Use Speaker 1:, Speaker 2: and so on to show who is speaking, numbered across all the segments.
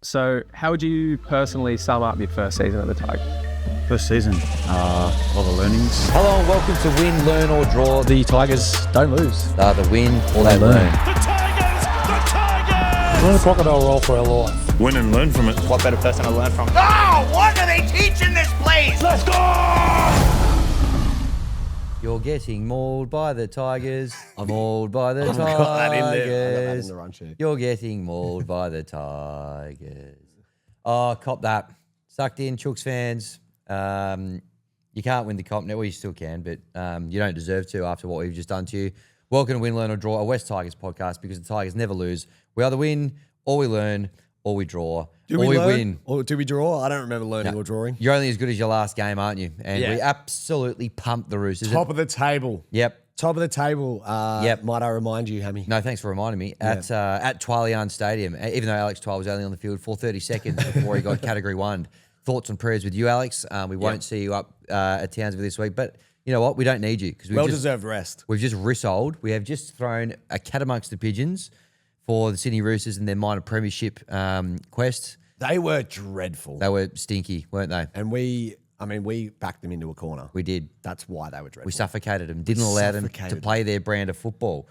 Speaker 1: So how would you personally sum up your first season at the Tigers?
Speaker 2: First season, a lot of learnings.
Speaker 3: Hello and welcome to Win, Learn or Draw.
Speaker 4: The Tigers don't lose.
Speaker 3: The win or they learn.
Speaker 5: The Tigers!
Speaker 4: We're in a crocodile roll for our life.
Speaker 2: Win and learn from it.
Speaker 6: What better person to learn from?
Speaker 7: Oh, what are they teaching this place?
Speaker 5: Let's go!
Speaker 3: You're getting mauled by the Tigers. I'm mauled by the Tigers.
Speaker 4: I got that in the run sheet.
Speaker 3: You're getting mauled by the Tigers. Oh, cop that. Sucked in, Chooks fans. You can't win the comp now. Well, you still can, but you don't deserve to after what we've just done to you. Welcome to Win, Learn or Draw, a West Tigers podcast, because the Tigers never lose. We either win, or we learn, or we draw,
Speaker 4: Do
Speaker 3: or
Speaker 4: we
Speaker 3: we
Speaker 4: learn,
Speaker 3: win.
Speaker 4: or do we draw? I don't remember learning or drawing.
Speaker 3: You're only as good as your last game, aren't you? And
Speaker 4: Yeah.
Speaker 3: we absolutely pumped the Roosters.
Speaker 4: Top of the table.
Speaker 3: Yep.
Speaker 4: Top of the table.
Speaker 3: Yep.
Speaker 4: Might I remind you, Hammy?
Speaker 3: No, thanks for reminding me. At Twillian Stadium, even though Alex Twile was only on the field for 30 seconds before he got Category 1. Thoughts and prayers with you, Alex. We won't see you up at Townsville this week, but you know what? We don't need you because
Speaker 4: Well-deserved rest.
Speaker 3: We've just rissoled. We have just thrown a cat amongst the pigeons for the Sydney Roosters and their minor premiership quest.
Speaker 4: They were dreadful.
Speaker 3: They were stinky, weren't they?
Speaker 4: And we backed them into a corner.
Speaker 3: We did.
Speaker 4: That's why they were dreadful.
Speaker 3: We suffocated them. Didn't allow them to play their brand of football.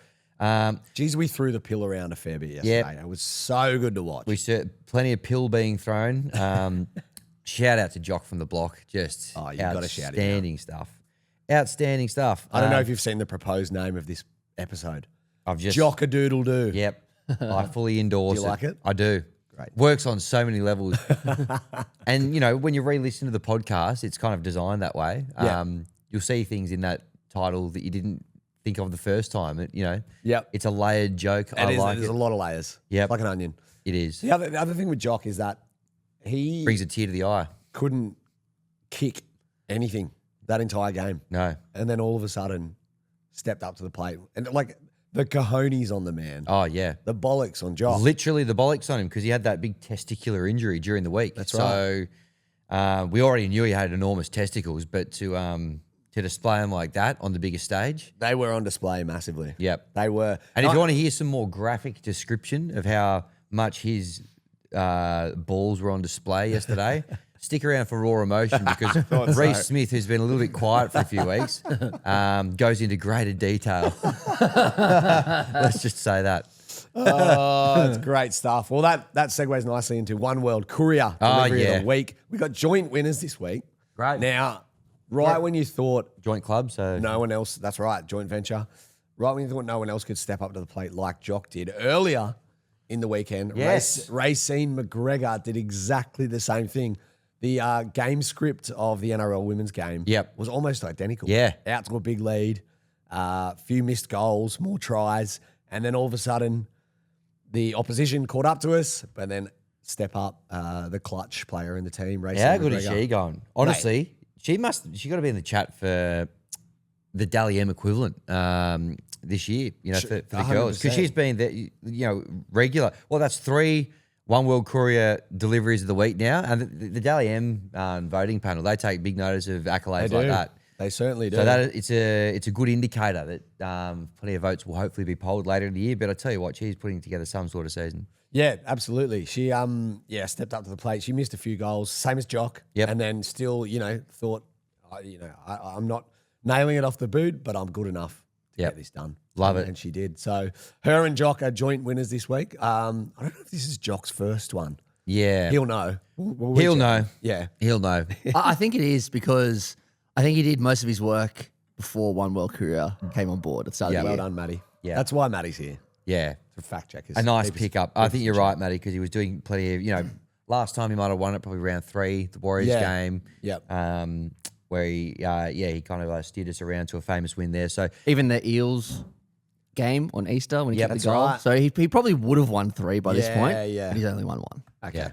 Speaker 4: Geez, we threw the pill around a fair bit yesterday. It was so good to watch.
Speaker 3: We saw plenty of pill being thrown. Shout out to Jock from the block. Just
Speaker 4: Oh, you've gotta shout him out.
Speaker 3: outstanding stuff. Outstanding stuff.
Speaker 4: I don't know if you've seen the proposed name of this episode.
Speaker 3: I've just
Speaker 4: Jock-A-Doodle-Doo.
Speaker 3: Yep. I fully endorse
Speaker 4: Do you like it?
Speaker 3: I do.
Speaker 4: Great.
Speaker 3: Works on so many levels. And, you know, when you re-listen to the podcast, it's kind of designed that way.
Speaker 4: Yeah.
Speaker 3: You'll see things in that title that you didn't think of the first time. You know,
Speaker 4: Yep.
Speaker 3: it's a layered joke. I like
Speaker 4: There's
Speaker 3: it.
Speaker 4: a lot of layers.
Speaker 3: Yep.
Speaker 4: Like an onion.
Speaker 3: It is.
Speaker 4: The other thing with Jock is that he
Speaker 3: Brings a tear to the eye.
Speaker 4: couldn't kick anything that entire game.
Speaker 3: No.
Speaker 4: And then all of a sudden stepped up to the plate. And like the cojones on the man.
Speaker 3: Oh, yeah.
Speaker 4: The bollocks on Jock.
Speaker 3: Literally the bollocks on him because he had that big testicular injury during the week.
Speaker 4: That's
Speaker 3: right. So we already knew he had enormous testicles, but to display them like that on the biggest stage.
Speaker 4: They were on display massively.
Speaker 3: Yep.
Speaker 4: They were.
Speaker 3: And if you want to hear some more graphic description of how much his balls were on display yesterday, stick around for raw emotion because Reece Smith, who's been a little bit quiet for a few weeks, goes into greater detail. Let's just say that.
Speaker 4: Oh, it's great stuff. Well, that segues nicely into One World Courier Delivery of the Week. We got joint winners this week.
Speaker 3: Great.
Speaker 4: Now, when you thought
Speaker 3: Joint club, so
Speaker 4: no one else, that's right, joint venture. Right when you thought no one else could step up to the plate like Jock did earlier in the weekend,
Speaker 3: Yes.
Speaker 4: Racine McGregor did exactly the same thing. The game script of the NRL women's game was almost identical.
Speaker 3: Yeah.
Speaker 4: Out to a big lead, few missed goals, more tries, and then all of a sudden the opposition caught up to us, but then step up the clutch player in the team, Racine
Speaker 3: how good
Speaker 4: McGregor.
Speaker 3: is she going? Honestly, she got to be in the chat for the Dally M equivalent this year, you know, for the girls. Because
Speaker 4: 100%.
Speaker 3: she's been there, you know, regular. Well, that's 3 One World Courier deliveries of the week now. And the Dally M voting panel, they take big notice of accolades like that.
Speaker 4: They certainly do.
Speaker 3: So that it's a good indicator that plenty of votes will hopefully be polled later in the year. But I tell you what, she's putting together some sort of season.
Speaker 4: Yeah, absolutely. She stepped up to the plate. She missed a few goals, same as Jock.
Speaker 3: Yep.
Speaker 4: And then still, you know, thought, I'm not nailing it off the boot, but I'm good enough to get this done.
Speaker 3: Love it.
Speaker 4: And she did. So her and Jock are joint winners this week. I don't know if this is Jock's first one.
Speaker 3: Yeah.
Speaker 4: He'll know. We'll
Speaker 3: He'll
Speaker 4: reach out.
Speaker 3: know.
Speaker 4: Yeah.
Speaker 3: He'll know.
Speaker 8: I think it is because I think he did most of his work before One World Courier came on board at the start of the
Speaker 4: Well
Speaker 8: year.
Speaker 4: done, Matty.
Speaker 3: Yeah.
Speaker 4: That's why Matty's here.
Speaker 3: Yeah.
Speaker 4: To fact check us.
Speaker 3: A nice pickup. I think you're right, Matty, because he was doing plenty of, you know, last time he might have won it probably round 3, the Warriors game.
Speaker 4: Yep.
Speaker 3: Where he kind of steered us around to a famous win there. So
Speaker 8: Even the Eels game on Easter when he
Speaker 3: Yep,
Speaker 8: kicked
Speaker 4: that's
Speaker 8: the goal.
Speaker 4: right.
Speaker 8: So he probably would have won 3 by this point.
Speaker 4: Yeah.
Speaker 8: But he's only won 1.
Speaker 4: Okay.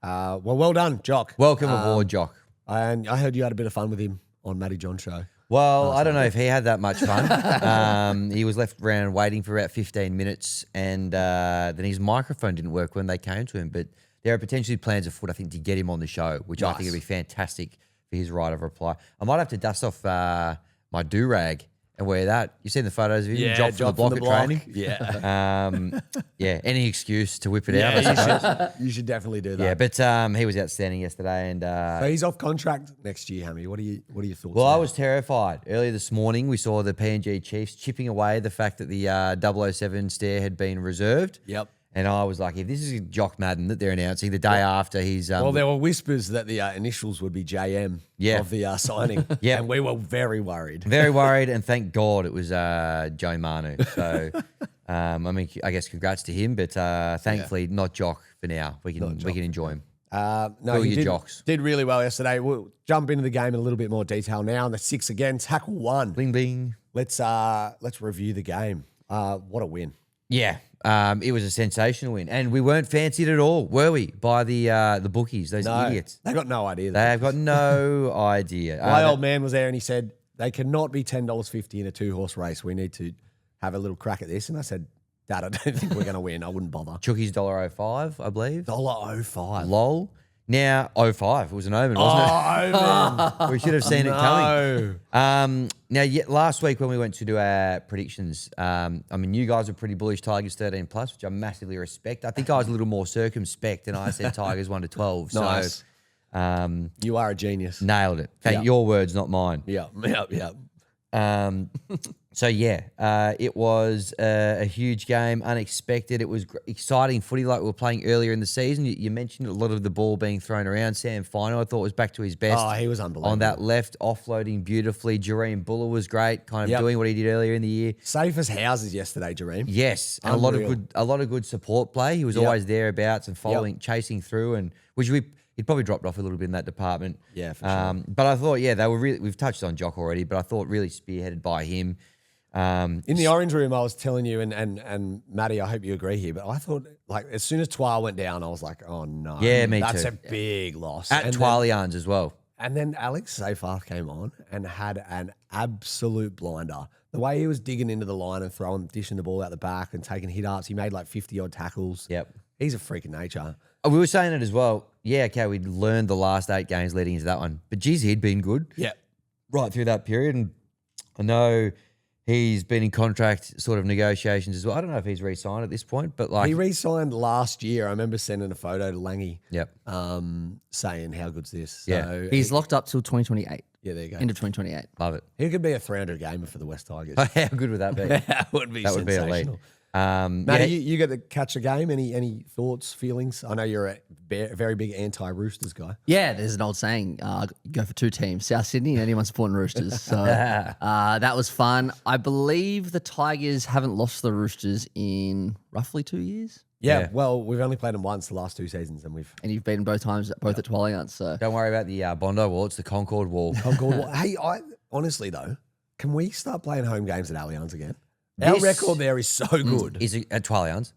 Speaker 4: Well done, Jock.
Speaker 3: welcome aboard, Jock.
Speaker 4: And I heard you had a bit of fun with him on Matty John's show.
Speaker 3: Well, I don't know if he had that much fun. He was left around waiting for about 15 minutes, and then his microphone didn't work when they came to him. But there are potentially plans afoot, I think, to get him on the show, which I think would be fantastic for his right of reply. I might have to dust off my do-rag and wear that. You've seen the photos of him, Jock from the block at training.
Speaker 4: Yeah.
Speaker 3: Yeah, any excuse to whip it out. I suppose.
Speaker 4: You should definitely do that.
Speaker 3: Yeah, but he was outstanding yesterday, and
Speaker 4: So he's off contract next year, Hammy. What are your thoughts?
Speaker 3: well,
Speaker 4: on
Speaker 3: I
Speaker 4: that?
Speaker 3: was terrified. Earlier this morning, we saw the PNG Chiefs chipping away the fact that the 007 stare had been reserved.
Speaker 4: Yep.
Speaker 3: And I was like, if this is Jock Madden that they're announcing the day after he's
Speaker 4: Well, there were whispers that the initials would be JM of the signing.
Speaker 3: Yep.
Speaker 4: And we were very worried.
Speaker 3: very worried, and thank God it was Joe Manu. So, I mean, I guess congrats to him, but thankfully not Jock for now. We can enjoy him.
Speaker 4: No,
Speaker 3: Fill
Speaker 4: he
Speaker 3: your jocks.
Speaker 4: did really well yesterday. We'll jump into the game in a little bit more detail now. On the 6 again, tackle 1.
Speaker 3: Bling bling.
Speaker 4: Let's review the game. What a win.
Speaker 3: Yeah, it was a sensational win, and we weren't fancied at all, were we? By the bookies, those idiots.
Speaker 4: They got no idea.
Speaker 3: They have got no idea.
Speaker 4: My old man was there and he said, they cannot be $10.50 in a 2-horse race. We need to have a little crack at this. And I said, Dad, I don't think we're going to win. I wouldn't bother.
Speaker 3: Chookies $1.05, I believe.
Speaker 4: $1.05.
Speaker 3: Lol. Now, 05. It was an omen, wasn't
Speaker 4: Oh,
Speaker 3: it? We should have seen it coming. Now, last week when we went to do our predictions, I mean, you guys were pretty bullish Tigers 13+, which I massively respect. I think I was a little more circumspect, and I said Tigers 1 to 12.
Speaker 4: Nice.
Speaker 3: So,
Speaker 4: you are a genius.
Speaker 3: nailed it. Thank your words, not mine.
Speaker 4: Yeah.
Speaker 3: So it was a huge game, unexpected. It was exciting footy like we were playing earlier in the season. You mentioned a lot of the ball being thrown around. Sam Final, I thought, was back to his best.
Speaker 4: Oh, he was unbelievable.
Speaker 3: On that left, offloading beautifully. Jareem Buller was great, kind of doing what he did earlier in the year.
Speaker 4: Safe as houses yesterday, Jareem.
Speaker 3: Yes, and
Speaker 4: Unreal.
Speaker 3: a lot of good support play. He was always thereabouts and following, chasing through, and he'd probably dropped off a little bit in that department.
Speaker 4: Yeah, for sure.
Speaker 3: But I thought, they were really. We've touched on Jock already, but I thought really spearheaded by him.
Speaker 4: In the orange room, I was telling you, and Matty, I hope you agree here, but I thought, like, as soon as Twile went down, I was like, oh no.
Speaker 3: Yeah, me
Speaker 4: That's
Speaker 3: too.
Speaker 4: a big loss.
Speaker 3: At
Speaker 4: And
Speaker 3: Twilians as well.
Speaker 4: And then Alex Seyfarth came on and had an absolute blinder. The way he was digging into the line and dishing the ball out the back and taking hit-ups, he made like 50-odd tackles.
Speaker 3: Yep.
Speaker 4: He's a freak of nature.
Speaker 3: We were saying it as well. Yeah, okay, we'd learned the last 8 games leading into that one. But geez, he'd been good.
Speaker 4: Yeah.
Speaker 3: Right through that period. And I know he's been in contract sort of negotiations as well. I don't know if he's re-signed at this point, but like...
Speaker 4: He re-signed last year. I remember sending a photo to Langy saying, how good's this? So
Speaker 8: He's locked up till 2028.
Speaker 4: Yeah, there you go.
Speaker 8: End of 2028.
Speaker 3: Love it.
Speaker 4: He could be a 300 gamer for the West Tigers.
Speaker 3: How good would that be?
Speaker 4: That would be
Speaker 3: That would be elite.
Speaker 4: sensational. Matty, you get to catch a game. Any thoughts, feelings? I know you're a very big anti-Roosters guy.
Speaker 8: Yeah, there's an old saying, go for 2 teams, South Sydney and anyone supporting Roosters. So that was fun. I believe the Tigers haven't lost the Roosters in roughly 2 years.
Speaker 4: Yeah, well, we've only played them once the last 2 seasons, and
Speaker 8: And you've beaten both times, both at Twilight. So
Speaker 3: Don't worry about the Bondi Wall. It's the Concord Wall.
Speaker 4: hey, honestly though, can we start playing home games at Allianz again? Our
Speaker 3: This-
Speaker 4: record there is so good.
Speaker 3: Is it at Twilians?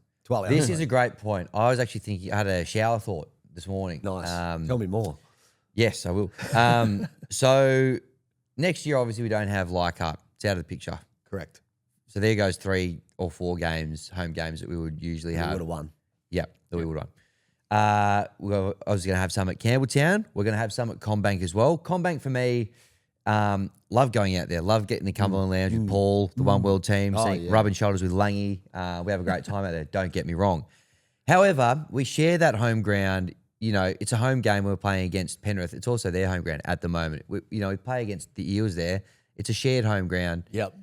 Speaker 3: This is a great point. I was actually thinking, I had a shower thought this morning.
Speaker 4: nice. Tell me more.
Speaker 3: Yes, I will. So next year, obviously, we don't have Leichhardt. It's out of the picture.
Speaker 4: Correct.
Speaker 3: So there goes 3 or 4 games, home games that we would usually
Speaker 4: We
Speaker 3: have.
Speaker 4: would have won.
Speaker 3: Yeah, that we would have won. I was going to have some at Campbelltown. We're going to have some at Combank as well. Combank for me, love going out there. Love getting the Cumberland Lounge with Paul, the One World team, rubbing shoulders with Langy. We have a great time out there. Don't get me wrong. However, we share that home ground. You know, it's a home game. We're playing against Penrith. It's also their home ground at the moment. We play against the Eels there. It's a shared home ground.
Speaker 4: Yep.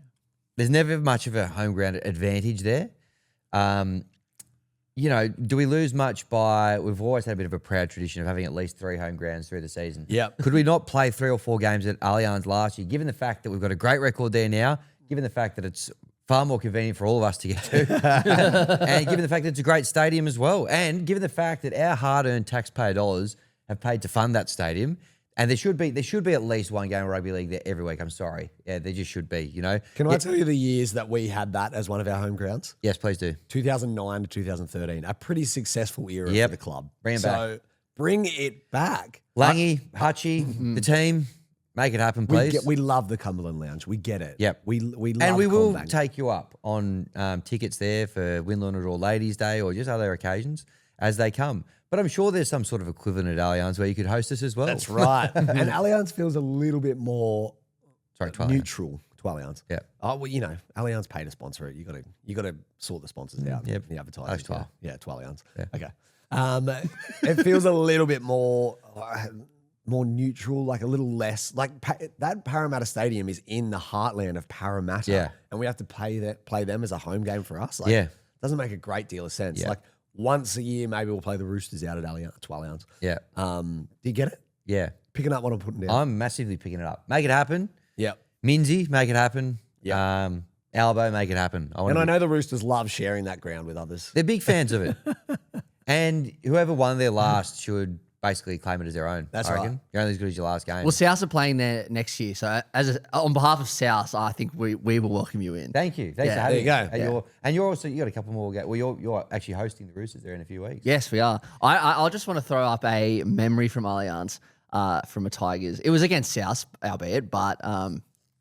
Speaker 3: There's never much of a home ground advantage there. Do we lose much by... We've always had a bit of a proud tradition of having at least 3 home grounds through the season.
Speaker 4: Yep.
Speaker 3: Could we not play 3 or 4 games at Allianz last year, given the fact that we've got a great record there now, given the fact that it's far more convenient for all of us to get to, and given the fact that it's a great stadium as well, and given the fact that our hard-earned taxpayer dollars have paid to fund that stadium, and there should be at least 1 game of rugby league there every week. I'm sorry. Yeah, there just should be,
Speaker 4: Can I tell you the years that we had that as one of our home grounds?
Speaker 3: Yes, please do.
Speaker 4: 2009 to 2013. A pretty successful era
Speaker 3: Yep.
Speaker 4: for the club.
Speaker 3: Bring it back.
Speaker 4: Bring it back.
Speaker 3: Langy, Hutchie, the team, make it happen, please.
Speaker 4: We love the Cumberland Lounge. We get it.
Speaker 3: Yep.
Speaker 4: We love
Speaker 3: And we will
Speaker 4: Combank.
Speaker 3: take you up on tickets there for Win, Learn, or Draw Ladies Day or just other occasions as they come. But I'm sure there's some sort of equivalent at Allianz where you could host us as well.
Speaker 4: That's right. And Allianz feels a little bit more
Speaker 3: Sorry, Twilight.
Speaker 4: neutral. Allianz.
Speaker 3: Yeah.
Speaker 4: Oh well, Allianz paid to sponsor it. You got to sort the sponsors out.
Speaker 3: Yep.
Speaker 4: The advertisers.
Speaker 3: Twelve.
Speaker 4: Yeah, Allianz.
Speaker 3: Yeah.
Speaker 4: Okay. It feels a little bit more neutral, like a little less like that Parramatta Stadium is in the heartland of Parramatta.
Speaker 3: Yeah.
Speaker 4: And we have to play them as a home game for us.
Speaker 3: Yeah.
Speaker 4: Doesn't make a great deal of sense.
Speaker 3: Yeah.
Speaker 4: Like once a year, maybe we'll play the Roosters out at Allianz.
Speaker 3: Yeah.
Speaker 4: Do you get it?
Speaker 3: Yeah.
Speaker 4: Picking up what I'm putting down.
Speaker 3: I'm massively picking it up. Make it happen.
Speaker 4: Yep.
Speaker 3: Minzy, make it happen.
Speaker 4: Yeah.
Speaker 3: Albo, make it happen.
Speaker 4: I know the Roosters love sharing that ground with others.
Speaker 3: They're big fans of it. And whoever won their last should basically claim it as their own.
Speaker 4: That's
Speaker 3: I reckon.
Speaker 4: right.
Speaker 3: You're only as good as your last game.
Speaker 8: Well, South are playing there next year, so on behalf of South, I think we will welcome you in.
Speaker 3: Thank you. Thanks
Speaker 8: Yeah.
Speaker 3: for having me.
Speaker 4: There you go.
Speaker 3: And you're also, you got a couple more games. Well, you're actually hosting the Roosters there in a few weeks.
Speaker 8: Yes, we are. I'll just want to throw up a memory from Allianz, from a Tigers. It was against South, albeit, but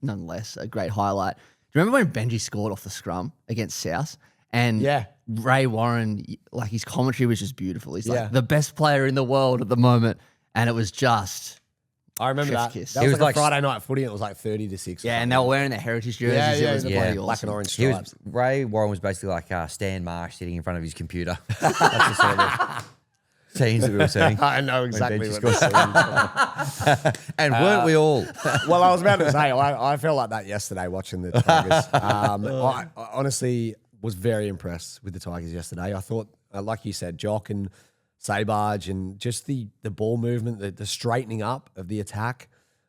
Speaker 8: nonetheless, a great highlight. Do you remember when Benji scored off the scrum against South? And
Speaker 4: Yeah.
Speaker 8: Ray Warren, like his commentary was just beautiful. He's
Speaker 4: Yeah.
Speaker 8: like the best player in the world at the moment. And it was just,
Speaker 4: I remember
Speaker 8: Chef's
Speaker 4: that.
Speaker 8: kiss.
Speaker 4: That
Speaker 3: It
Speaker 4: was
Speaker 3: was
Speaker 4: like a
Speaker 3: like-
Speaker 4: Friday night footy. And it was like 30-6.
Speaker 8: yeah, and they were wearing their heritage jerseys. It was
Speaker 4: the
Speaker 8: bloody
Speaker 4: black
Speaker 8: awesome.
Speaker 4: and orange
Speaker 3: He
Speaker 4: stripes.
Speaker 3: was, Ray Warren was basically like Stan Marsh sitting in front of his computer. That's the sort of scenes that we were seeing.
Speaker 4: I know exactly
Speaker 3: Benji
Speaker 4: what you're saying.
Speaker 3: And weren't we all?
Speaker 4: Well, I was about to say, I felt like that yesterday watching the Tigers. I honestly was very impressed with the Tigers yesterday. I thought, like you said, Jock and Sabage and just the ball movement, the straightening up of the attack.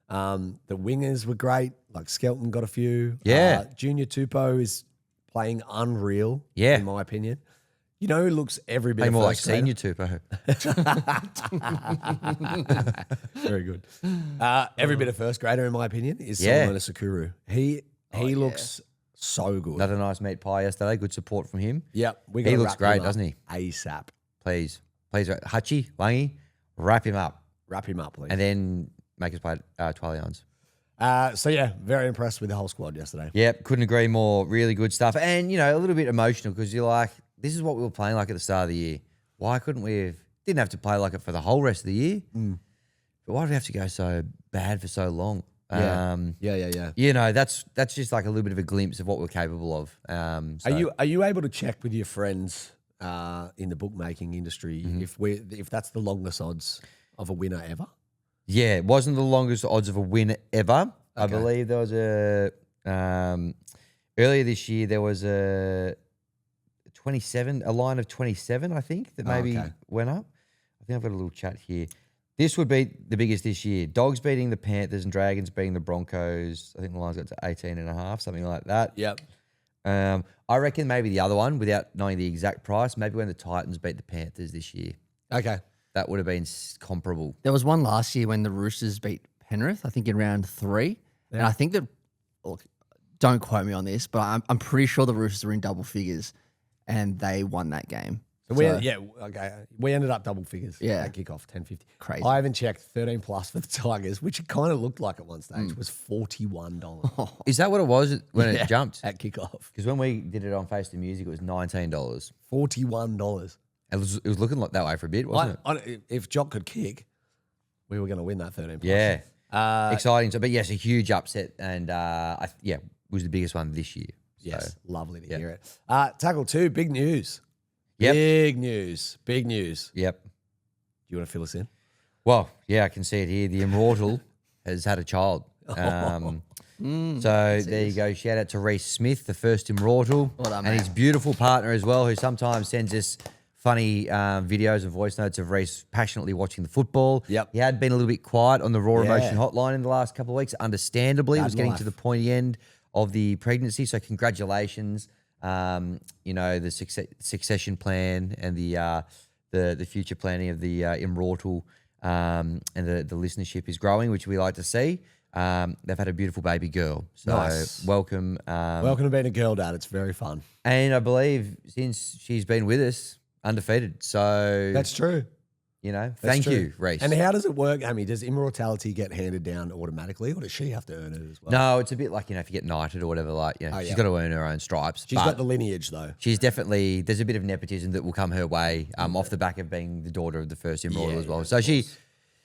Speaker 4: The wingers were great. Like Skelton got a few.
Speaker 3: Yeah.
Speaker 4: Junior Tupou is playing unreal,
Speaker 3: Yeah.
Speaker 4: in my opinion. You know who looks every bit
Speaker 3: Play
Speaker 4: of
Speaker 3: more like
Speaker 4: first grader?
Speaker 3: senior Tupou.
Speaker 4: Very good. Every bit of first grader, in my opinion, is
Speaker 3: Yeah.
Speaker 4: Solomon Sakuru. He looks so good.
Speaker 3: Another nice meat pie yesterday. Good support from him.
Speaker 4: Yep, we
Speaker 3: He
Speaker 4: gotta
Speaker 3: looks
Speaker 4: wrap
Speaker 3: great,
Speaker 4: him up
Speaker 3: doesn't he?
Speaker 4: ASAP.
Speaker 3: Please. Hutchie, Wangi, wrap him up.
Speaker 4: Wrap him up, please.
Speaker 3: And then make us play Twilions.
Speaker 4: So yeah, very impressed with the whole squad yesterday.
Speaker 3: Yep, couldn't agree more. Really good stuff. And, a little bit emotional because you're like, this is what we were playing like at the start of the year. Why couldn't we have, didn't have to play like it for the whole rest of the year. But why did we have to go so bad for so long?
Speaker 4: Yeah.
Speaker 3: That's just like a little bit of a glimpse of what we're capable of.
Speaker 4: Are you able to check with your friends in the bookmaking industry if that's the longest odds of a winner ever?
Speaker 3: Yeah, it wasn't the longest odds of a win ever. I believe there was earlier this year there was a line of 27, I think, that maybe went up. I think I've got a little chat here. This would be the biggest this year. Dogs beating the Panthers and Dragons beating the Broncos. I think the line's got to 18.5, something like that.
Speaker 4: Yep.
Speaker 3: I reckon maybe the other one, without knowing the exact price, maybe when the Titans beat the Panthers this year.
Speaker 4: Okay.
Speaker 3: That would have been comparable.
Speaker 8: There was one last year when the Roosters beat Penrith, I think in round 3. And I think that, look, don't quote me on this, but I'm pretty sure the Roosters were in double figures and they won that game.
Speaker 4: So we ended up double figures.
Speaker 8: Yeah.
Speaker 4: At kickoff, 10.50.
Speaker 8: Crazy.
Speaker 4: I haven't checked 13 plus for the Tigers, which it kind of looked like at one stage was $41
Speaker 3: Is that what it was when it jumped?
Speaker 4: at kickoff.
Speaker 3: Because when we did it on Face the Music, it was $19.
Speaker 4: $41.
Speaker 3: It was looking like that way for a bit, wasn't it?
Speaker 4: If Jock could kick, we were going to win that 13 plus.
Speaker 3: Yeah. Exciting. So, but yes, a huge upset. And was the biggest one this year.
Speaker 4: Yes.
Speaker 3: So,
Speaker 4: Lovely to hear it. Tackle 2, big news.
Speaker 3: Yep.
Speaker 4: Big news. Big news.
Speaker 3: Yep.
Speaker 4: Do you want to fill us in?
Speaker 3: Well, yeah, I can see it here. The Immortal has had a child. So there you go. Shout out to Reece Smith, the first Immortal,
Speaker 8: Well done,
Speaker 3: and
Speaker 8: mate.
Speaker 3: his beautiful partner as well, who sometimes sends us funny videos and voice notes of Reece passionately watching the football.
Speaker 4: Yep.
Speaker 3: He had been a little bit quiet on the Raw Emotion hotline in the last couple of weeks. Understandably,
Speaker 4: Bad
Speaker 3: was getting
Speaker 4: life.
Speaker 3: to the pointy end of the pregnancy. So congratulations. The succession plan and the future planning of the Immortal and the listenership is growing, which we like to see. They've had a beautiful baby girl. So
Speaker 4: Nice.
Speaker 3: welcome.
Speaker 4: Welcome to being a girl dad. It's very fun.
Speaker 3: And I believe since she's been with us, undefeated. So,
Speaker 4: That's true.
Speaker 3: thank
Speaker 4: That's true.
Speaker 3: you, Reece.
Speaker 4: And how does it work, Hammy? Does immortality get handed down automatically, or does she have to earn it as well?
Speaker 3: No, it's a bit like, if you get knighted or whatever, she's got to earn her own stripes.
Speaker 4: She's
Speaker 3: but
Speaker 4: got the lineage, though.
Speaker 3: she's definitely, there's a bit of nepotism that will come her way off the back of being the daughter of the first Immortal as well. So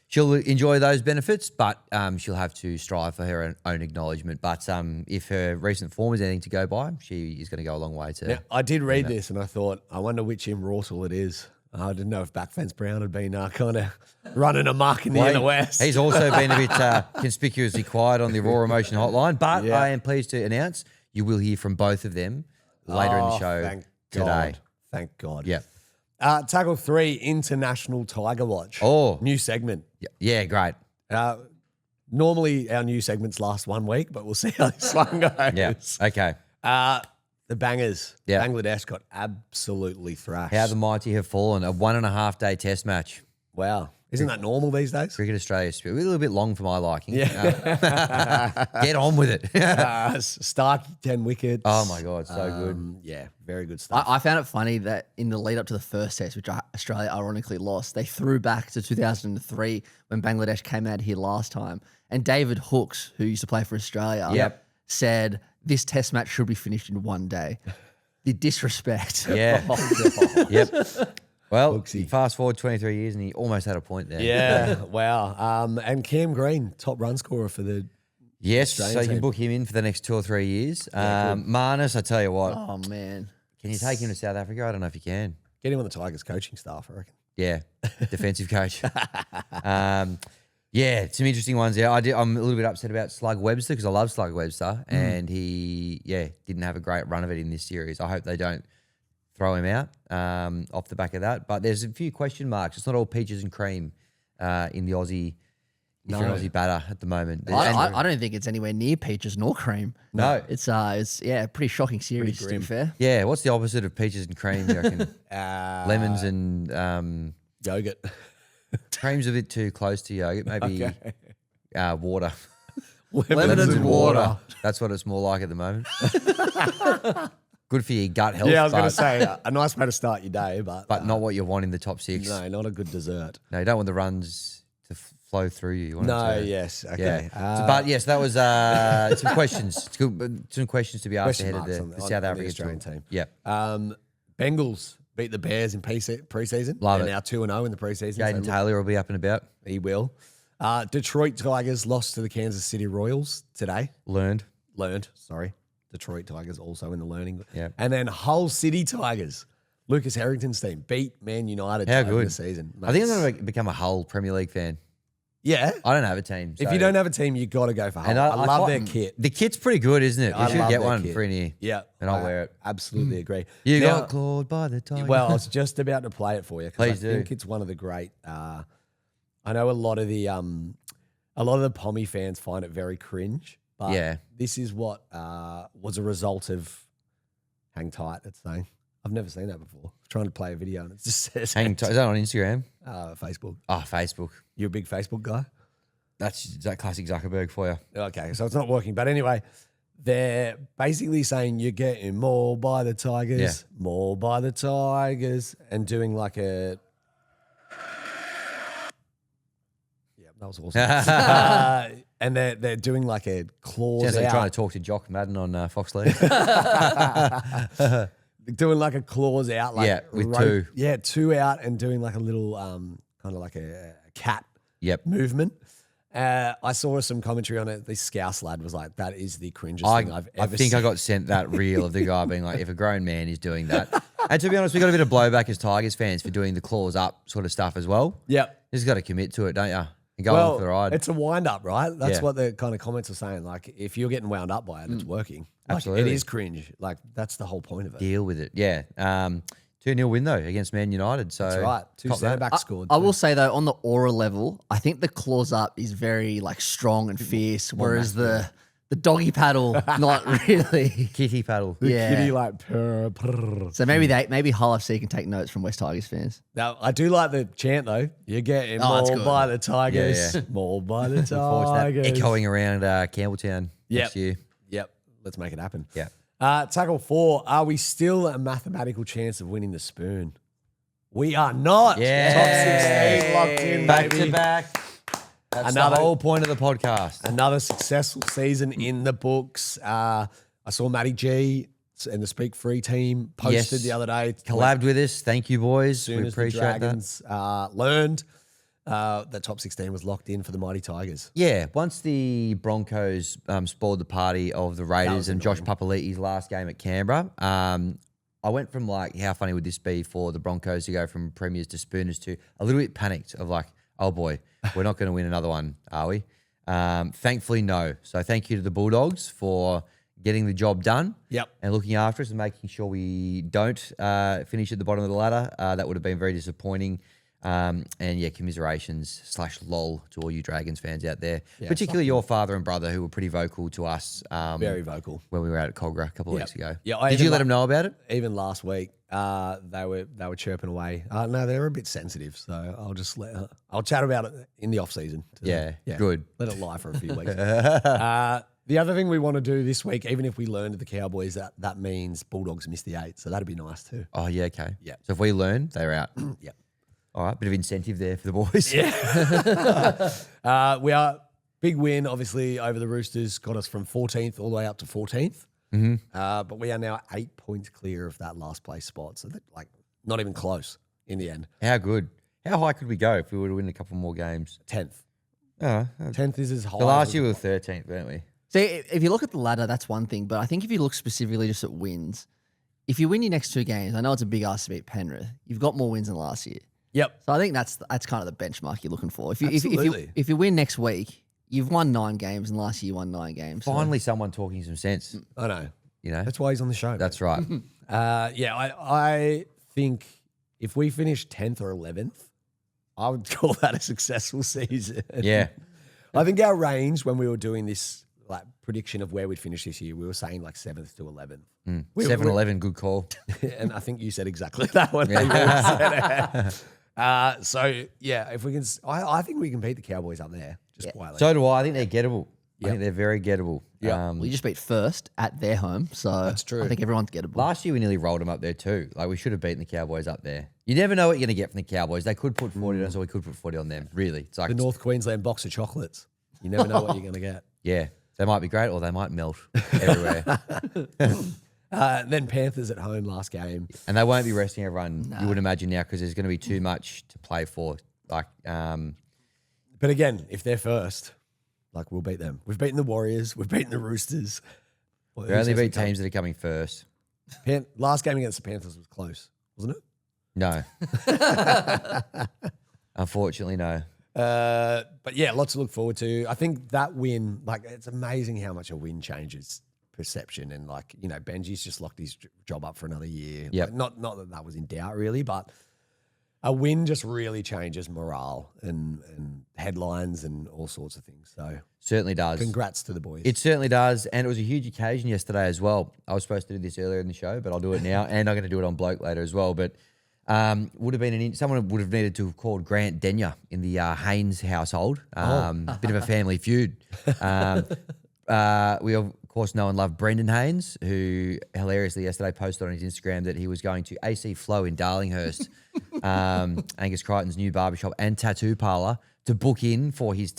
Speaker 3: she'll enjoy those benefits, but she'll have to strive for her own acknowledgement. But if her recent form is anything to go by, she is going to go a long way to.
Speaker 4: Now, I did read this and I thought, I wonder which Immroartal it is. I didn't know if Backfence Brown had been kind of running amok in the inner west.
Speaker 3: He's also been a bit conspicuously quiet on the Raw Emotion hotline, but
Speaker 4: Yeah.
Speaker 3: I am pleased to announce you will hear from both of them later in the show
Speaker 4: thank
Speaker 3: today.
Speaker 4: God. Thank God.
Speaker 3: Yeah.
Speaker 4: Tackle 3, International Tiger Watch.
Speaker 3: Oh.
Speaker 4: New segment.
Speaker 3: Yeah, great.
Speaker 4: Normally our new segments last 1 week, but we'll see how this one goes.
Speaker 3: Yeah. Okay.
Speaker 4: The Bangers.
Speaker 3: Yeah.
Speaker 4: Bangladesh got absolutely thrashed.
Speaker 3: How the mighty have fallen. A 1.5 day test match.
Speaker 4: Wow. Isn't that normal these days?
Speaker 3: Cricket Australia, a little bit long for my liking.
Speaker 4: Yeah.
Speaker 3: Get on with it.
Speaker 4: Starkey, 10 wickets.
Speaker 3: Oh my God, so good.
Speaker 4: Yeah, very good stuff.
Speaker 8: I found it funny that in the lead up to the first test, which Australia ironically lost, they threw back to 2003 when Bangladesh came out here last time. And David Hooks, who used to play for Australia,
Speaker 3: Yep.
Speaker 8: said this test match should be finished in 1 day. The disrespect.
Speaker 3: Yeah. Yep. Well, fast forward 23 years and he almost had a point there.
Speaker 4: Yeah, wow. And Cam Green, top run scorer for the
Speaker 3: Yes, so
Speaker 4: Australian
Speaker 3: you can
Speaker 4: team.
Speaker 3: book him in for the next 2 or 3 years. Marnus, I tell you what,
Speaker 8: Oh, man.
Speaker 3: can you take him to South Africa? I don't know if you can.
Speaker 4: Get him on the Tigers coaching staff, I reckon.
Speaker 3: Yeah, defensive coach. Yeah, some interesting ones there. I'm a little bit upset about Slug Webster because I love Slug Webster and he, didn't have a great run of it in this series. I hope they don't throw him out off the back of that. But there's a few question marks. It's not all peaches and cream in the Aussie, if you're an Aussie batter at the moment.
Speaker 8: I don't think it's anywhere near peaches nor cream.
Speaker 3: No.
Speaker 8: It's a pretty shocking series, to be fair.
Speaker 3: Yeah, what's the opposite of peaches and cream, you reckon? Lemons and
Speaker 4: Yogurt.
Speaker 3: cream's a bit too close to yogurt. Maybe water.
Speaker 8: Lemons and water.
Speaker 3: That's what it's more like at the moment. Good for your gut health.
Speaker 4: Yeah, I was going
Speaker 3: but-
Speaker 4: to say, a nice way to start your day, but
Speaker 3: But not what you want in the top 6.
Speaker 4: no, not a good dessert.
Speaker 3: No, you don't want the runs to flow through you. You want
Speaker 4: No,
Speaker 3: it to,
Speaker 4: yes,
Speaker 3: Yeah.
Speaker 4: okay.
Speaker 3: But yes, that was some questions. It's good, some questions to be asked
Speaker 4: Question
Speaker 3: ahead of
Speaker 4: marks
Speaker 3: the
Speaker 4: on
Speaker 3: South
Speaker 4: the
Speaker 3: African
Speaker 4: Australian team.
Speaker 3: Yeah.
Speaker 4: Bengals beat the Bears in preseason.
Speaker 3: Love
Speaker 4: They're
Speaker 3: it.
Speaker 4: now 2-0 in the preseason.
Speaker 3: Jaden
Speaker 4: so
Speaker 3: Taylor will be up and about.
Speaker 4: he will. Detroit Tigers lost to the Kansas City Royals today.
Speaker 3: Learned.
Speaker 4: Detroit Tigers also in the learning.
Speaker 3: Yeah.
Speaker 4: And then Hull City Tigers, Lucas Harrington's team, beat Man United
Speaker 3: How
Speaker 4: over
Speaker 3: good.
Speaker 4: the season.
Speaker 3: I think I'm going to become a Hull Premier League fan.
Speaker 4: Yeah.
Speaker 3: I don't have a team.
Speaker 4: If
Speaker 3: so-
Speaker 4: you don't have a team, you got to go for Hull.
Speaker 3: and
Speaker 4: I love
Speaker 3: quite-
Speaker 4: their kit.
Speaker 3: The kit's pretty good, isn't it? You
Speaker 4: I
Speaker 3: should
Speaker 4: love
Speaker 3: get
Speaker 4: their
Speaker 3: one
Speaker 4: kit.
Speaker 3: for in here.
Speaker 4: Yeah.
Speaker 3: And I'll
Speaker 4: I
Speaker 3: wear it.
Speaker 4: Absolutely agree.
Speaker 3: You
Speaker 4: Now-
Speaker 3: got clawed by the tiger.
Speaker 4: Well, I was just about to play it for you because I
Speaker 3: Please do.
Speaker 4: think it's one of the great. I know a lot of the Pommy fans find it very cringe, but
Speaker 3: Yeah.
Speaker 4: this is what was a result of. Hang tight. It's saying I've never seen that before. I'm trying to play a video and it just says
Speaker 3: Hang tight. Is that on Instagram?
Speaker 4: Facebook.
Speaker 3: Oh, Facebook.
Speaker 4: You're a big Facebook guy.
Speaker 3: That's that classic Zuckerberg for you.
Speaker 4: Okay, so it's not working. But anyway, they're basically saying you're getting mauled by the Tigers, mauled by the Tigers, and doing like a. Yeah, that was awesome. And they're doing like a claws
Speaker 3: Sounds like you're
Speaker 4: out.
Speaker 3: trying to talk to Jock Madden on Fox League.
Speaker 4: Doing like a claws out, like
Speaker 3: Yeah, with two.
Speaker 4: Yeah, 2 out, and doing like a little kind of like a cat
Speaker 3: Yep.
Speaker 4: movement. I saw some commentary on it. The Scouse lad was like, "That is the cringiest thing I've
Speaker 3: I
Speaker 4: ever
Speaker 3: think
Speaker 4: seen."
Speaker 3: I got sent that reel of the guy being like, if a grown man is doing that. And to be honest, we got a bit of blowback as Tigers fans for doing the claws up sort of stuff as well.
Speaker 4: Yep.
Speaker 3: You just got to commit to it, don't you? And go on for the ride.
Speaker 4: It's a wind up, right? That's
Speaker 3: Yeah.
Speaker 4: what the kind of comments are saying. Like, if you're getting wound up by it, it's working. Like,
Speaker 3: Absolutely.
Speaker 4: It is cringe. Like, that's the whole point of it.
Speaker 3: Deal with it. Yeah. 2-0 win, though, against Man United. So
Speaker 4: That's right. 2
Speaker 3: cop that.
Speaker 4: centre backs scored.
Speaker 8: I
Speaker 4: too.
Speaker 8: will say though, on the aura level, I think the claws up is very like strong and fierce, whereas the doggy paddle not really.
Speaker 3: Kitty paddle.
Speaker 8: Yeah.
Speaker 4: Kitty like purr, purr.
Speaker 8: So maybe Hull FC can take notes from West Tigers fans.
Speaker 4: Now, I do like the chant though. You're getting
Speaker 8: Oh, it's
Speaker 4: mauled
Speaker 8: good.
Speaker 4: by the Tigers.
Speaker 3: Yeah,
Speaker 4: Mauled by the
Speaker 3: Forward to that
Speaker 4: Tigers.
Speaker 3: echoing around Campbelltown next year.
Speaker 4: Yep. Let's make it happen.
Speaker 3: Yeah.
Speaker 4: Tackle 4. Are we still a mathematical chance of winning the spoon? We are not.
Speaker 3: Yeah.
Speaker 4: Top 16 locked in,
Speaker 3: Back
Speaker 4: baby.
Speaker 3: to back. That's
Speaker 4: Another-
Speaker 3: the whole point of the podcast.
Speaker 4: Another successful season in the books. I saw Matty G and the Speak Free team posted
Speaker 3: Yes.
Speaker 4: the other day.
Speaker 3: Collabed with us. Thank you, boys.
Speaker 4: As soon
Speaker 3: We
Speaker 4: as the
Speaker 3: appreciate that.
Speaker 4: Dragons learned. that top 16 was locked in for the Mighty Tigers.
Speaker 3: Yeah, once the Broncos spoiled the party of the Raiders
Speaker 4: was
Speaker 3: and Josh Papali'i's last game at Canberra, I went from like, how funny would this be for the Broncos to go from premiers to spooners to a little bit panicked of like, oh boy, we're not going to win another one, are we? Thankfully, no. So thank you to the Bulldogs for getting the job done.
Speaker 4: Yep.
Speaker 3: And looking after us and making sure we don't finish at the bottom of the ladder. That would have been very disappointing. And yeah, commiserations / lol to all you Dragons fans out there, particularly your father and brother who were pretty vocal to us.
Speaker 4: Very vocal.
Speaker 3: When we were out at Cogra a couple of weeks ago.
Speaker 4: Yeah,
Speaker 3: Did you let them know about it?
Speaker 4: Even last week, they were chirping away. No, they were a bit sensitive, so I'll chat about it in the off season.
Speaker 3: Yeah, good.
Speaker 4: Let it lie for a few weeks. The other thing we want to do this week, even if we learned the Cowboys, that means Bulldogs missed the 8, so that'd be nice too.
Speaker 3: Oh yeah, okay.
Speaker 4: Yeah.
Speaker 3: So if we learn, they're out.
Speaker 4: Yep.
Speaker 3: All right, bit of incentive there for the boys.
Speaker 4: Yeah. We are big win, obviously, over the Roosters. Got us from 14th all the way up to 14th. Mm-hmm. But we are now 8 points clear of that last place spot. So, not even close in the end.
Speaker 3: How good? How high could we go if we were to win a couple more games?
Speaker 4: 10th.
Speaker 3: Oh,
Speaker 4: 10th is as high.
Speaker 3: the last year we were 13th, weren't we?
Speaker 8: See, if you look at the ladder, that's one thing. But I think if you look specifically just at wins, if you win your next 2 games, I know it's a big ask to beat Penrith. You've got more wins than last year.
Speaker 4: Yep.
Speaker 8: So I think that's kind of the benchmark you're looking for.
Speaker 4: Absolutely.
Speaker 8: If you win next week, you've won 9 games, and last year you won 9 games. So-
Speaker 3: Finally, someone talking some sense.
Speaker 4: I know.
Speaker 3: You know,
Speaker 4: That's why he's on the show.
Speaker 3: that's right.
Speaker 4: I think if we finish 10th or 11th, I would call that a successful season.
Speaker 3: Yeah.
Speaker 4: I think our range when we were doing this prediction of where we'd finish this year, we were saying 7th to 11th.
Speaker 3: 7-11, good call.
Speaker 4: And I think you said exactly that one. So yeah, if we can, I think we can beat the Cowboys up there just quietly.
Speaker 3: So do I. I think they're gettable. I think they're very gettable.
Speaker 4: Yeah.
Speaker 8: We just beat first at their home, so
Speaker 4: That's true.
Speaker 8: I think everyone's gettable.
Speaker 3: Last year we nearly rolled them up there too. Like we should have beaten the Cowboys up there. You never know what you're going to get from the Cowboys. They could put 40 on us, or we could put 40 on them. Really, it's like
Speaker 4: the North Queensland box of chocolates. You never know what you're going to get.
Speaker 3: yeah, they might be great or they might melt everywhere,
Speaker 4: Then Panthers at home last game.
Speaker 3: and they won't be resting everyone. You would imagine now because there's going to be too much to play for. Like,
Speaker 4: But again, if they're first, we'll beat them. We've beaten the Warriors. We've beaten the Roosters.
Speaker 3: we only beat teams that are coming first.
Speaker 4: Last game against the Panthers was close, wasn't it?
Speaker 3: No, unfortunately, no.
Speaker 4: But yeah, lots to look forward to. I think that win, it's amazing how much a win changes perception. And Benji's just locked his job up for another year.
Speaker 3: Yep.
Speaker 4: Not that was in doubt really, but a win just really changes morale and headlines and all sorts of things. So
Speaker 3: Certainly does.
Speaker 4: congrats to the boys.
Speaker 3: It certainly does, and it was a huge occasion yesterday as well. I was supposed to do this earlier in the show, but I'll do it now, and I'm going to do it on Bloke later as well. But would have been someone would have needed to have called Grant Denyer in the Haynes household. Bit of a family feud. We of course know and love Brendan Haynes, who hilariously yesterday posted on his Instagram that he was going to AC Flow in Darlinghurst, Angus Crichton's new barbershop and tattoo parlour, to book in for his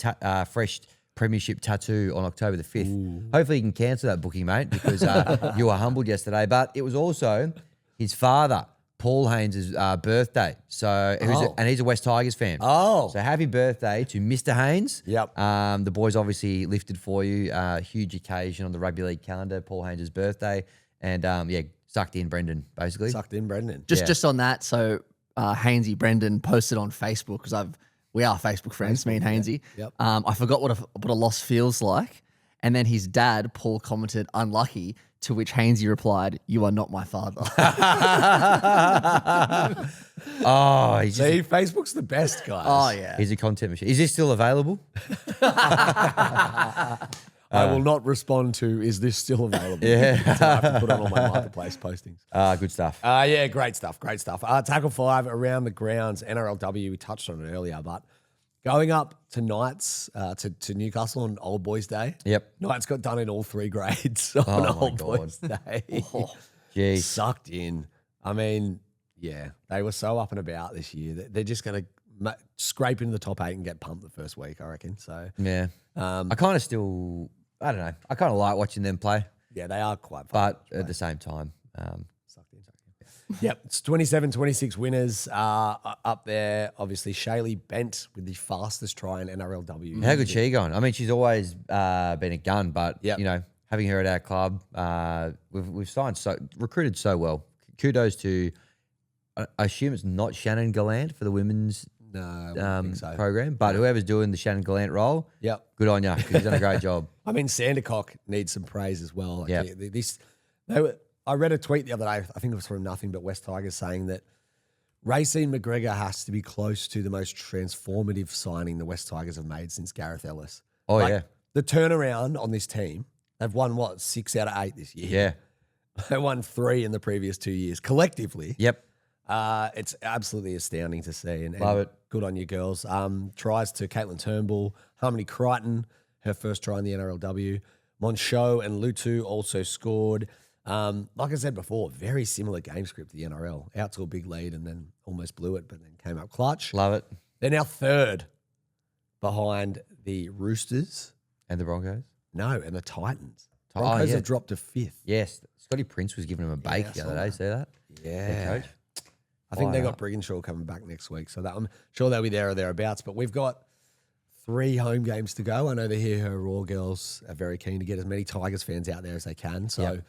Speaker 3: fresh premiership tattoo on October the 5th. Ooh. Hopefully you can cancel that booking, mate, because you were humbled yesterday. But it was also his father, Paul Haynes' birthday. And he's a West Tigers fan.
Speaker 4: Oh.
Speaker 3: So happy birthday to Mr. Haynes.
Speaker 4: Yep.
Speaker 3: The boys obviously lifted for you. Huge occasion on the rugby league calendar, Paul Haynes' birthday. And sucked in Brendan, basically.
Speaker 4: Sucked in Brendan.
Speaker 8: Just on that, so Hainsey Brendan posted on Facebook, because we are Facebook friends, me and Hainsey.
Speaker 4: Yep.
Speaker 8: I forgot what a loss feels like. And then his dad, Paul, commented, "Unlucky," to which Hainsey replied, "You are not my father."
Speaker 4: See, Facebook's the best, guys.
Speaker 8: Oh, yeah.
Speaker 3: He's a content machine. Is this still available?
Speaker 4: I will not respond to, is this still available?
Speaker 3: Yeah.
Speaker 4: Until I have to put on all my marketplace postings.
Speaker 3: Good stuff.
Speaker 4: Yeah, great stuff. Tackle 5 around the grounds, NRLW, we touched on it earlier, but going up to Knights, to Newcastle on Old Boys Day.
Speaker 3: Yep.
Speaker 4: Knights got done in all 3 grades on Old Boys Day.
Speaker 3: Jeez.
Speaker 4: Sucked in. I mean, yeah, they were so up and about this year. They're just going to scrape into the top 8 and get pumped the first week, I reckon. So
Speaker 3: Yeah. I kind of still, I don't know. I kind of like watching them play,
Speaker 4: yeah, they are quite fun.
Speaker 3: but at the same time,
Speaker 4: Sucked in. Yep, it's 27-26 winners up there. Obviously, Shaylee Bent with the fastest try in NRLW.
Speaker 3: How good she going? I mean, she's always been a gun, but
Speaker 4: Yep.
Speaker 3: you know, having her at our club, we've signed recruited so well. Kudos to, I assume it's not Shannon Gallant for the women's
Speaker 4: No, I don't think so.
Speaker 3: program, but whoever's doing the Shannon Gallant role,
Speaker 4: Yep.
Speaker 3: good on you. He's done a great job.
Speaker 4: I mean, Sandercock needs some praise as well. Like,
Speaker 3: Yep.
Speaker 4: I read a tweet the other day, I think it was from Nothing But West Tigers, saying that Racine McGregor has to be close to the most transformative signing the West Tigers have made since Gareth Ellis.
Speaker 3: Oh,
Speaker 4: Like,
Speaker 3: yeah.
Speaker 4: The turnaround on this team, they've won, 6 out of 8 this year?
Speaker 3: Yeah.
Speaker 4: They won 3 in the previous 2 years. Collectively,
Speaker 3: Yep.
Speaker 4: it's absolutely astounding to see. And
Speaker 3: Love it.
Speaker 4: Good on you, girls. Tries to Caitlin Turnbull, Harmony Crichton, her first try in the NRLW. Monchot and Lutu also scored. Like I said before, very similar game script to the NRL. Out to a big lead and then almost blew it, but then came up clutch.
Speaker 3: Love it.
Speaker 4: They're now third behind the Roosters.
Speaker 3: And the Broncos?
Speaker 4: No, and the Titans.
Speaker 3: Oh,
Speaker 4: Broncos
Speaker 3: yeah.
Speaker 4: have dropped to 5th.
Speaker 3: Yes. Scotty Prince was giving him a bake
Speaker 4: I
Speaker 3: the
Speaker 4: saw
Speaker 3: other day. See that?
Speaker 4: Yeah.
Speaker 3: Head coach.
Speaker 4: I think they
Speaker 3: Fire
Speaker 4: got Brigginshaw coming back next week, so that I'm sure they'll be there or thereabouts. But we've got 3 home games to go. I know the Here Her Raw girls are very keen to get as many Tigers fans out there as they can. So
Speaker 3: Yep.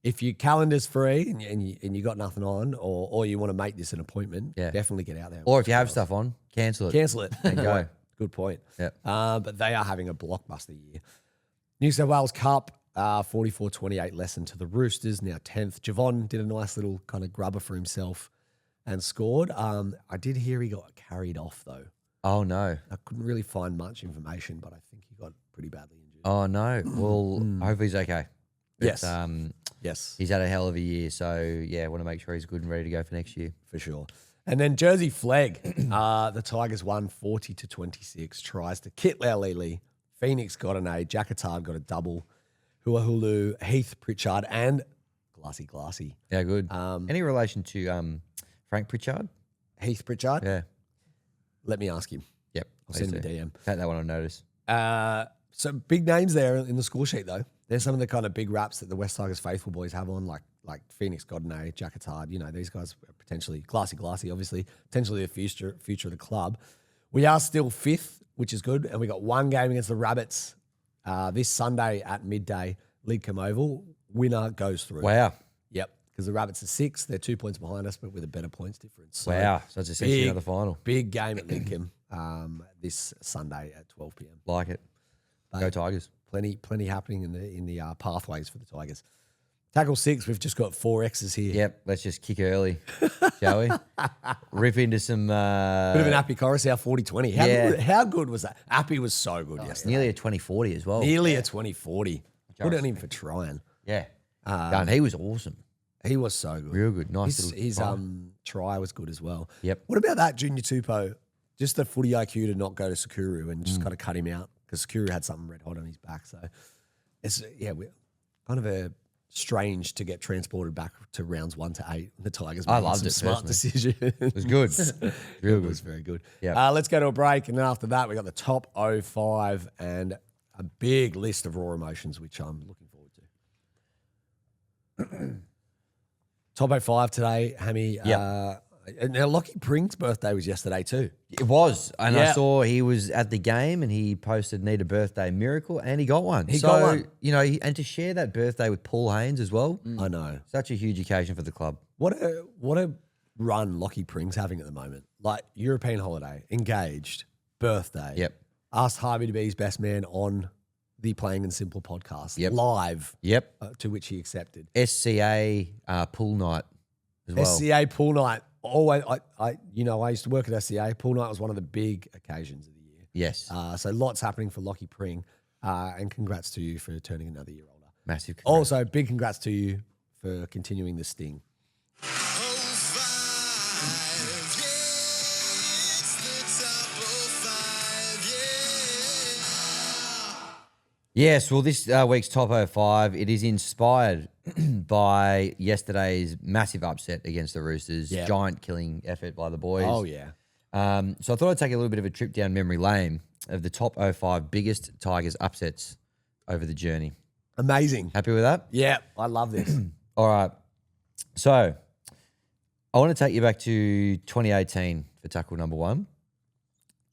Speaker 4: if your calendar's free and you got nothing on, or you want to make this an appointment,
Speaker 3: Yeah.
Speaker 4: definitely get out there.
Speaker 3: Or if you have stuff on, cancel it.
Speaker 4: Cancel it
Speaker 3: And go.
Speaker 4: Good point.
Speaker 3: Yep.
Speaker 4: But they are having a blockbuster year. New South Wales Cup, 44-28 lesson to the Roosters, now 10th. Javon did a nice little kind of grubber for himself and scored. I did hear he got carried off, though.
Speaker 3: Oh, no.
Speaker 4: I couldn't really find much information, but I think he got pretty badly injured.
Speaker 3: Oh, no. Well, I hope he's okay. But,
Speaker 4: Yes. Yes,
Speaker 3: He's had a hell of a year. So, yeah, want to make sure he's good and ready to go for next year.
Speaker 4: for sure. And then Jersey Flag, the Tigers won 40-26. Tries to Kit Laulili. Phoenix got an A. Jock-A-Doodle got a double. Huahulu, Heath Pritchard, and Glassy.
Speaker 3: Yeah, good. Any relation to Frank Pritchard?
Speaker 4: Heath Pritchard?
Speaker 3: Yeah.
Speaker 4: Let me ask him.
Speaker 3: Yep.
Speaker 4: I'll send him a
Speaker 3: please do.
Speaker 4: DM.
Speaker 3: Take that one on notice.
Speaker 4: So big names there in the score sheet, though. There's some of the kind of big raps that the West Tigers faithful boys have on, like Phoenix Godinay, Jock-A-Doodle. You know, these guys are potentially Glassy, obviously, potentially the future of the club. We are still 5th, which is good, and we got 1 game against the Rabbits this Sunday at midday, League Oval. Winner goes through.
Speaker 3: Wow.
Speaker 4: Yep, because the Rabbits are 6th. They're 2 points behind us, but with a better points difference. So
Speaker 3: Wow. So it's essentially another final.
Speaker 4: Big game at League this Sunday at 12 p.m.
Speaker 3: Like it. Go Tigers.
Speaker 4: Plenty happening in the pathways for the Tigers. Tackle 6, we've just got 4 X's here.
Speaker 3: Yep. Let's just kick early, shall we? Rip into some.
Speaker 4: Bit of an Appy Coruscant 40-20. How good was that? Appy was so good yesterday.
Speaker 3: Nearly a 20-40 as well.
Speaker 4: Nearly a 20-40. Good on him for trying.
Speaker 3: Yeah. Done. He was awesome.
Speaker 4: He was so good.
Speaker 3: Real good. Nice
Speaker 4: His
Speaker 3: little
Speaker 4: try was good as well.
Speaker 3: Yep.
Speaker 4: What about that Junior Tupou? Just the footy IQ to not go to Sakuru and just kind of cut him out because Sakuru had something red hot on his back. So it's we're kind of a strange to get transported back to rounds 1 to 8. The Tigers
Speaker 3: I
Speaker 4: making
Speaker 3: loved
Speaker 4: some
Speaker 3: it
Speaker 4: smart decisions.
Speaker 3: It was good. Real
Speaker 4: It
Speaker 3: good.
Speaker 4: was very good.
Speaker 3: Yeah.
Speaker 4: Let's go to a break, and then after that, we got the top 05 and a big list of raw emotions, which I'm looking forward to. Top 05 today, Hammy. Now, Lockie Pring's birthday was yesterday too.
Speaker 3: It was. And
Speaker 4: Yeah.
Speaker 3: I saw he was at the game and he posted need a birthday miracle and he got one.
Speaker 4: He got one.
Speaker 3: You know, and to share that birthday with Paul Haynes as well.
Speaker 4: I know.
Speaker 3: Such a huge occasion for the club.
Speaker 4: What a run Lockie Pring's having at the moment. Like European holiday, engaged, birthday.
Speaker 3: Yep.
Speaker 4: Asked Harvey to be his best man on the Playing and Simple podcast.
Speaker 3: Yep.
Speaker 4: Live.
Speaker 3: Yep.
Speaker 4: To which he accepted.
Speaker 3: SCA pool night as well.
Speaker 4: SCA pool night. Always, I used to work at SCA. Pool night was one of the big occasions of the year.
Speaker 3: Yes.
Speaker 4: So lots happening for Lockie Pring. And congrats to you for turning another year older.
Speaker 3: Massive congrats.
Speaker 4: Also, big congrats to you for continuing the sting.
Speaker 3: Yes, well, this week's Top 05, it is inspired by yesterday's massive upset against the Roosters.
Speaker 4: Yeah.
Speaker 3: Giant killing effort by the boys.
Speaker 4: Oh, yeah.
Speaker 3: So I thought I'd take a little bit of a trip down memory lane of the top 05 biggest Tigers upsets over the journey.
Speaker 4: Amazing.
Speaker 3: Happy with that?
Speaker 4: Yeah, I love this.
Speaker 3: All right. So I want to take you back to 2018 for tackle number one.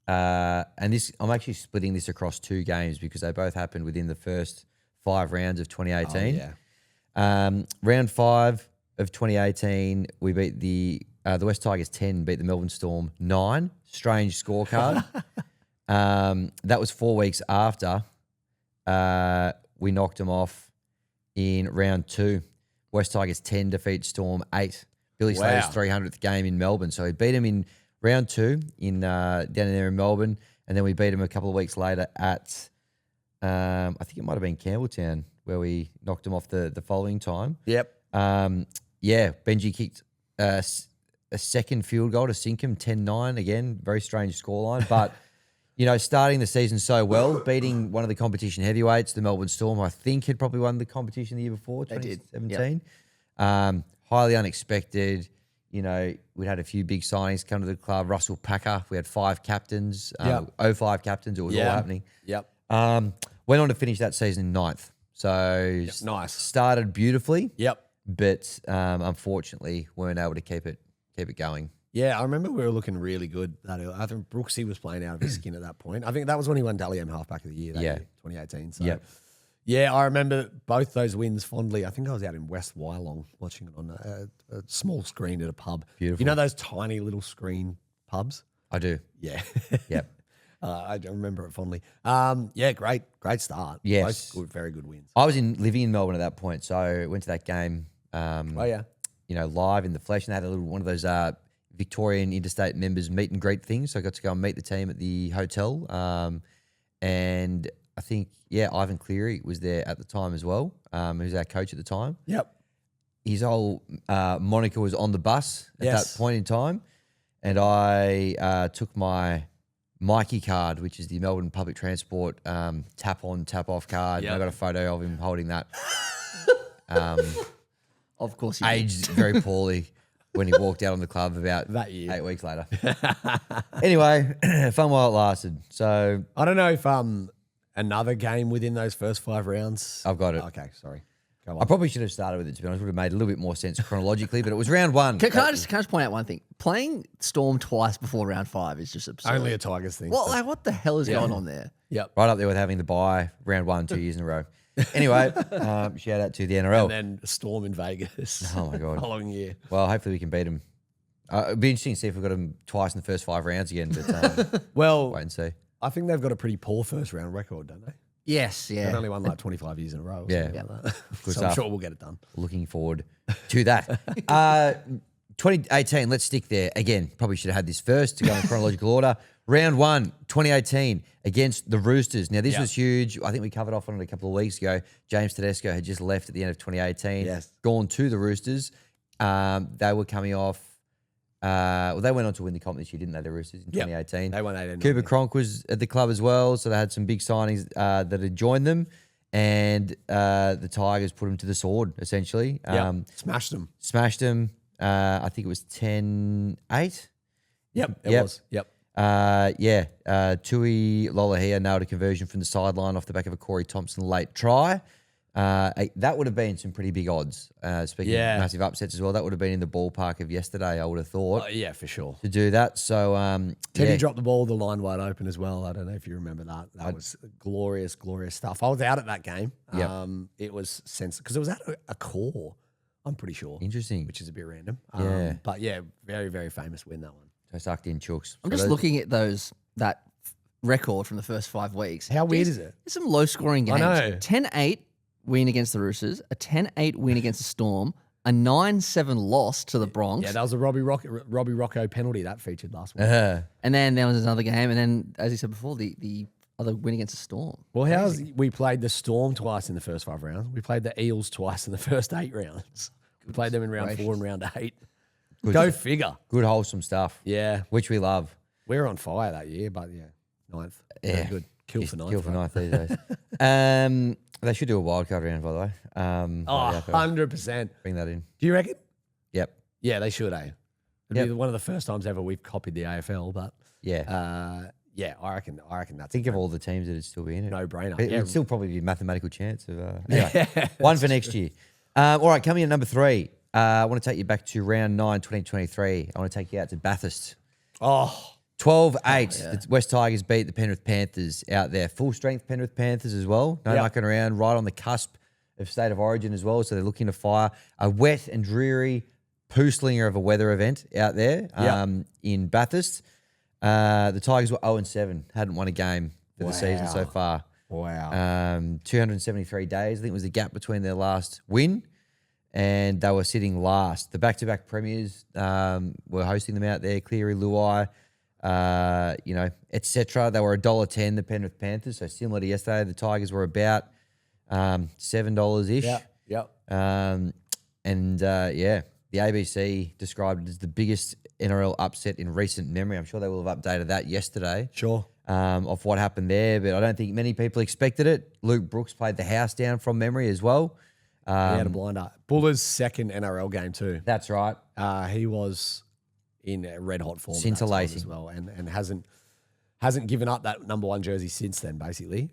Speaker 3: And this, I'm actually splitting this across 2 games because they both happened within the first 5 rounds of 2018.
Speaker 4: yeah.
Speaker 3: Round 5 of 2018, we beat the West Tigers 10, beat the Melbourne Storm 9. Strange scorecard. That was 4 weeks after we knocked them off in round 2. West Tigers 10 defeat Storm 8. Billy Slater's 300th game in Melbourne. So he beat him in round 2 in down there in Melbourne, and then we beat him a couple of weeks later at I think it might have been Campbelltown where we knocked him off the following time.
Speaker 4: Yep.
Speaker 3: Benji kicked a second field goal to sink him 10-9. Again, very strange scoreline, but starting the season so well, beating one of the competition heavyweights, the Melbourne Storm, I think had probably won the competition the year before, 2017.
Speaker 8: Yep.
Speaker 3: Highly unexpected. We'd had a few big signings come to the club. Russell Packer, we had 5 captains, 05 captains. It was all happening.
Speaker 4: Yep.
Speaker 3: Went on to finish that season in 9th. So
Speaker 4: nice.
Speaker 3: Started beautifully.
Speaker 4: Yep.
Speaker 3: But unfortunately weren't able to keep it going.
Speaker 4: Yeah, I remember we were looking really good. I think Brooksy was playing out of his skin at that point. I think that was when he won Dally M Halfback of the Year that year, 2018. So yeah, I remember both those wins fondly. I think I was out in West Wyalong watching it on a small screen at a pub.
Speaker 3: Beautiful.
Speaker 4: You know those tiny little screen pubs?
Speaker 3: I do.
Speaker 4: Yeah.
Speaker 3: Yep.
Speaker 4: I remember it fondly. Yeah, great start.
Speaker 3: Yes.
Speaker 4: Both good, very good wins.
Speaker 3: I was living in Melbourne at that point, so I went to that game. Live in the flesh, and they had a little one of those Victorian interstate members meet and greet things. So I got to go and meet the team at the hotel, and I think Ivan Cleary was there at the time as well. Who's our coach at the time?
Speaker 4: Yep.
Speaker 3: His whole moniker was on the bus at that point in time, and I took my Mikey card, which is the Melbourne Public Transport tap on, tap off card. And I got a photo of him holding that.
Speaker 8: Of course, you did.
Speaker 3: Aged very poorly when he walked out on the club about
Speaker 4: That year.
Speaker 3: 8 weeks later. Anyway, fun while it lasted. So
Speaker 4: I don't know if another game within those first 5 rounds.
Speaker 3: I've got it.
Speaker 4: Okay, sorry. Go
Speaker 3: I
Speaker 4: on.
Speaker 3: probably should have started with it, to be honest. It would have made a little bit more sense chronologically, but it was round 1.
Speaker 8: Can I just point out one thing? Playing Storm twice before round 5 is just absurd.
Speaker 4: Only a Tigers thing.
Speaker 8: Well, what the hell is going on there?
Speaker 4: Yep.
Speaker 3: Right up there with having the bye round 1 2 years in a row. Anyway, shout out to the NRL.
Speaker 4: And then Storm in Vegas.
Speaker 3: Oh, my God.
Speaker 4: Following year.
Speaker 3: Well, hopefully we can beat them. It'd be interesting to see if we've got them twice in the first 5 rounds again, but
Speaker 4: Well,
Speaker 3: wait and see.
Speaker 4: I think they've got a pretty poor first round record, don't they?
Speaker 8: Yes,
Speaker 4: They've
Speaker 8: yeah.
Speaker 4: only won like 25 years in a row. Or
Speaker 3: Yeah.
Speaker 4: something like that.
Speaker 3: Good
Speaker 4: So I'm
Speaker 3: stuff.
Speaker 4: sure we'll get it done.
Speaker 3: Looking forward to that. 2018, let's stick there. Again, probably should have had this first to go in chronological order. Round 1, 2018, against the Roosters. Now, this was huge. I think we covered off on it a couple of weeks ago. James Tedesco had just left at the end of 2018, gone to the Roosters. They were coming off. They went on to win the comp this year, didn't they, the Roosters, in 2018?
Speaker 4: They won 18.
Speaker 3: Cooper Cronk was at the club as well, so they had some big signings that had joined them. And the Tigers put them to the sword, essentially.
Speaker 4: Smashed them.
Speaker 3: Smashed them. I think it was 10-8.
Speaker 4: Yep, it was. Yep.
Speaker 3: Tui Lolahia nailed a conversion from the sideline off the back of a Corey Thompson late try. That would have been some pretty big odds. Speaking of massive upsets as well, that would have been in the ballpark of yesterday, I would have thought.
Speaker 4: Yeah, for sure.
Speaker 3: To do that. So,
Speaker 4: Teddy dropped the ball, the line wide open as well. I don't know if you remember that. That was glorious, glorious stuff. I was out at that game. It was because it was at a core, I'm pretty sure.
Speaker 3: Interesting.
Speaker 4: Which is a bit random.
Speaker 3: Yeah.
Speaker 4: But yeah, very, very famous win, that one.
Speaker 3: So sucked in chooks.
Speaker 8: I'm just looking at that record from the first 5 weeks.
Speaker 4: How weird is it?
Speaker 8: There's some low scoring games.
Speaker 4: I know.
Speaker 8: 10-8 win against the Roosters, a 10-8 win against the Storm, a 9-7 loss to the Bronx.
Speaker 4: Yeah, that was a Robbie Rocco penalty that featured last week.
Speaker 8: And then there was another game, and then, as you said before, the other win against the Storm.
Speaker 4: Well, we played the Storm twice in the first 5 rounds. We played the Eels twice in the first 8 rounds. We played them in round 4 and round 8. Go figure.
Speaker 3: Good, wholesome stuff.
Speaker 4: Yeah.
Speaker 3: Which we love.
Speaker 4: We were on fire that year, but 9th. Very good. Kill for 9th.
Speaker 3: Kill for 9th these days. They should do a wildcard round, by the way.
Speaker 4: 100%.
Speaker 3: Bring that in.
Speaker 4: Do you reckon?
Speaker 3: Yep.
Speaker 4: Yeah, they should, eh? It'd be one of the first times ever we've copied the AFL, but
Speaker 3: Yeah.
Speaker 4: I reckon that's
Speaker 3: Think of all the teams that would still be in it.
Speaker 4: no brainer.
Speaker 3: It would still probably be a mathematical chance of anyway, one for next year. All right, coming in at number 3. I want to take you back to round 9, 2023. I want to take you out to Bathurst.
Speaker 4: Oh,
Speaker 3: 12-8. The West Tigers beat the Penrith Panthers out there. Full strength Penrith Panthers as well. No mucking around. Right on the cusp of State of Origin as well. So they're looking to fire a wet and dreary poo-slinger of a weather event out there in Bathurst. The Tigers were 0-7. Hadn't won a game for the season so far.
Speaker 4: wow.
Speaker 3: 273 days. I think was the gap between their last win. And they were sitting last. The back-to-back premiers were hosting them out there. Cleary, Luai, etc. They were $1.10, the Penrith Panthers. So similar to yesterday, the Tigers were about $7-ish.
Speaker 4: Yep.
Speaker 3: The ABC described it as the biggest NRL upset in recent memory. I'm sure they will have updated that yesterday.
Speaker 4: Sure.
Speaker 3: Of what happened there, but I don't think many people expected it. Luke Brooks played the house down from memory as well.
Speaker 4: He had a blinder. Buller's second NRL game too.
Speaker 3: That's right.
Speaker 4: He was in red hot form at that time
Speaker 3: Scintillating
Speaker 4: as well, and hasn't given up that number 1 jersey since then. Basically,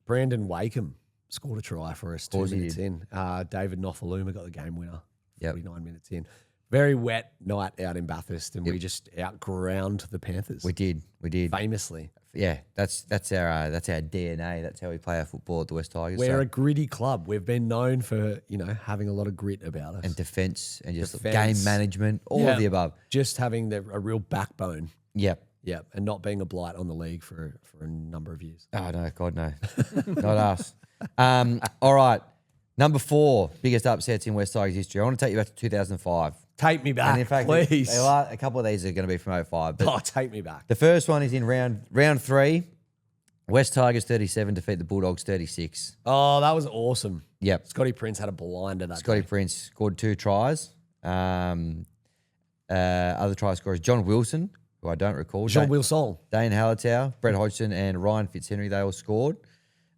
Speaker 4: Brandon Wakeham scored a try for us 2 minutes in. David Nofaluma got the game winner. 49 minutes in. Very wet night out in Bathurst, and we just outground the Panthers.
Speaker 3: We did.
Speaker 4: Famously.
Speaker 3: Yeah, that's our DNA. That's how we play our football at the West Tigers.
Speaker 4: We're a gritty club. We've been known for, having a lot of grit about us.
Speaker 3: and defense and just game management, all of the above.
Speaker 4: Just having a real backbone.
Speaker 3: Yep.
Speaker 4: Yeah, and not being a blight on the league for a number of years.
Speaker 3: Oh no, God no, not us. All right, number 4 biggest upsets in West Tigers history. I want to take you back to 2005.
Speaker 4: Take me back,
Speaker 3: And in fact,
Speaker 4: please.
Speaker 3: a couple of these are going to be from 05. But
Speaker 4: Take me back.
Speaker 3: the first one is in round 3. West Tigers 37 defeat the Bulldogs 36.
Speaker 4: Oh, that was awesome.
Speaker 3: Yep.
Speaker 4: Scotty Prince had a blinder that
Speaker 3: Scotty
Speaker 4: day.
Speaker 3: Prince scored 2 tries. Other try scorers, John Wilson, who I don't recall.
Speaker 4: Jean Wilson.
Speaker 3: Dane Hallertau, Brett Hodgson, and Ryan Fitzhenry, they all scored.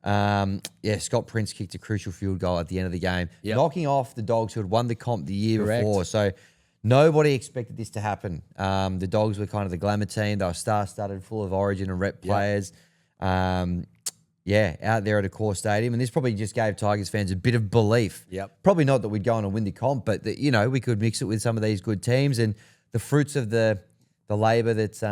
Speaker 3: Scott Prince kicked a crucial field goal at the end of the game, knocking off the Dogs who had won the comp the year before. So nobody expected this to happen. The Dogs were kind of the glamour team. They were star-studded, full of Origin and rep players. Out there at a core stadium. And this probably just gave Tigers fans a bit of belief.
Speaker 4: Yep.
Speaker 3: Probably not that we'd go on and win the comp, but that, we could mix it with some of these good teams. And the fruits of the labour that,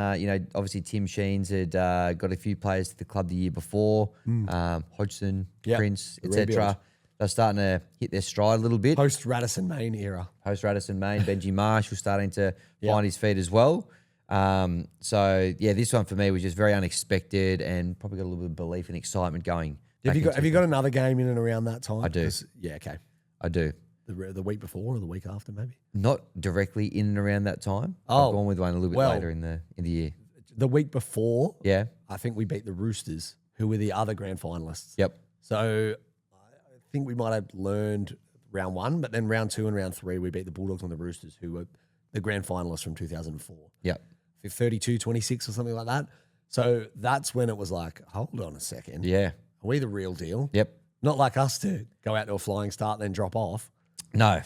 Speaker 3: obviously Tim Sheens had got a few players to the club the year before, Hodgson, Prince, etc. They're starting to hit their stride a little bit.
Speaker 4: Post Radisson Main era.
Speaker 3: Post Radisson Main, Benji Marsh was starting to find his feet as well. This one for me was just very unexpected and probably got a little bit of belief and excitement going.
Speaker 4: Have you got another game in and around that time?
Speaker 3: I do.
Speaker 4: 'Cause- Yeah, okay.
Speaker 3: I do.
Speaker 4: The week before or the week after, maybe?
Speaker 3: Not directly in and around that time.
Speaker 4: Oh,
Speaker 3: I've gone with one a little bit later in the year.
Speaker 4: The week before,
Speaker 3: Yeah.
Speaker 4: I think we beat the Roosters, who were the other grand finalists.
Speaker 3: Yep.
Speaker 4: So I think we might have learned round 1, but then round 2 and round 3, we beat the Bulldogs and the Roosters, who were the grand finalists from 2004.
Speaker 3: Yep.
Speaker 4: 32-26 or something like that. So that's when it was like, hold on a second.
Speaker 3: Yeah.
Speaker 4: Are we the real deal?
Speaker 3: Yep.
Speaker 4: Not like us to go out to a flying start, then drop off.
Speaker 3: No.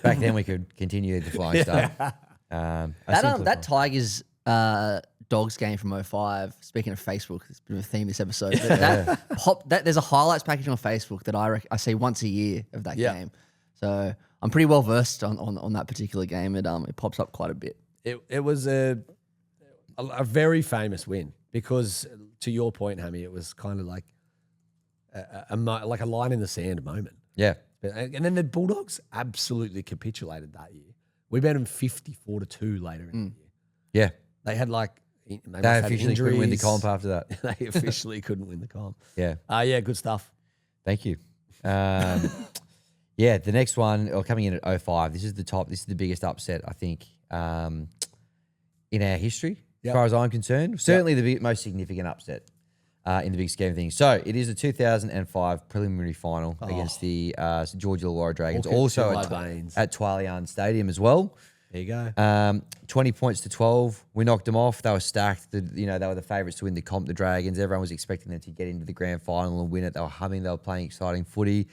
Speaker 3: Back then we could continue the flying start.
Speaker 8: That Tigers Dogs game from 05, speaking of Facebook, it's been a theme this episode. But there's a highlights package on Facebook that I see once a year of that game. So I'm pretty well versed on that particular game. It pops up quite a bit.
Speaker 4: It was a very famous win because, to your point, Hammy, it was kind of like like a line in the sand moment.
Speaker 3: Yeah.
Speaker 4: And then the Bulldogs absolutely capitulated that year. We beat them 54-2 later in the year.
Speaker 3: Yeah.
Speaker 4: They had
Speaker 3: They officially couldn't win the comp after that.
Speaker 4: They officially couldn't win the comp.
Speaker 3: Yeah.
Speaker 4: Good stuff.
Speaker 3: Thank you. The next one, coming in at 05, this is the biggest upset, I think, in our history, as far as I'm concerned. Certainly the most significant upset in the big scheme of things. So it is the 2005 preliminary final against the St George Illawarra Dragons, also at Twalian Stadium as well.
Speaker 4: There you go.
Speaker 3: 20 points to 12. We knocked them off. They were stacked. They were the favourites to win the comp, the Dragons. Everyone was expecting them to get into the grand final and win it. They were humming. They were playing exciting footy.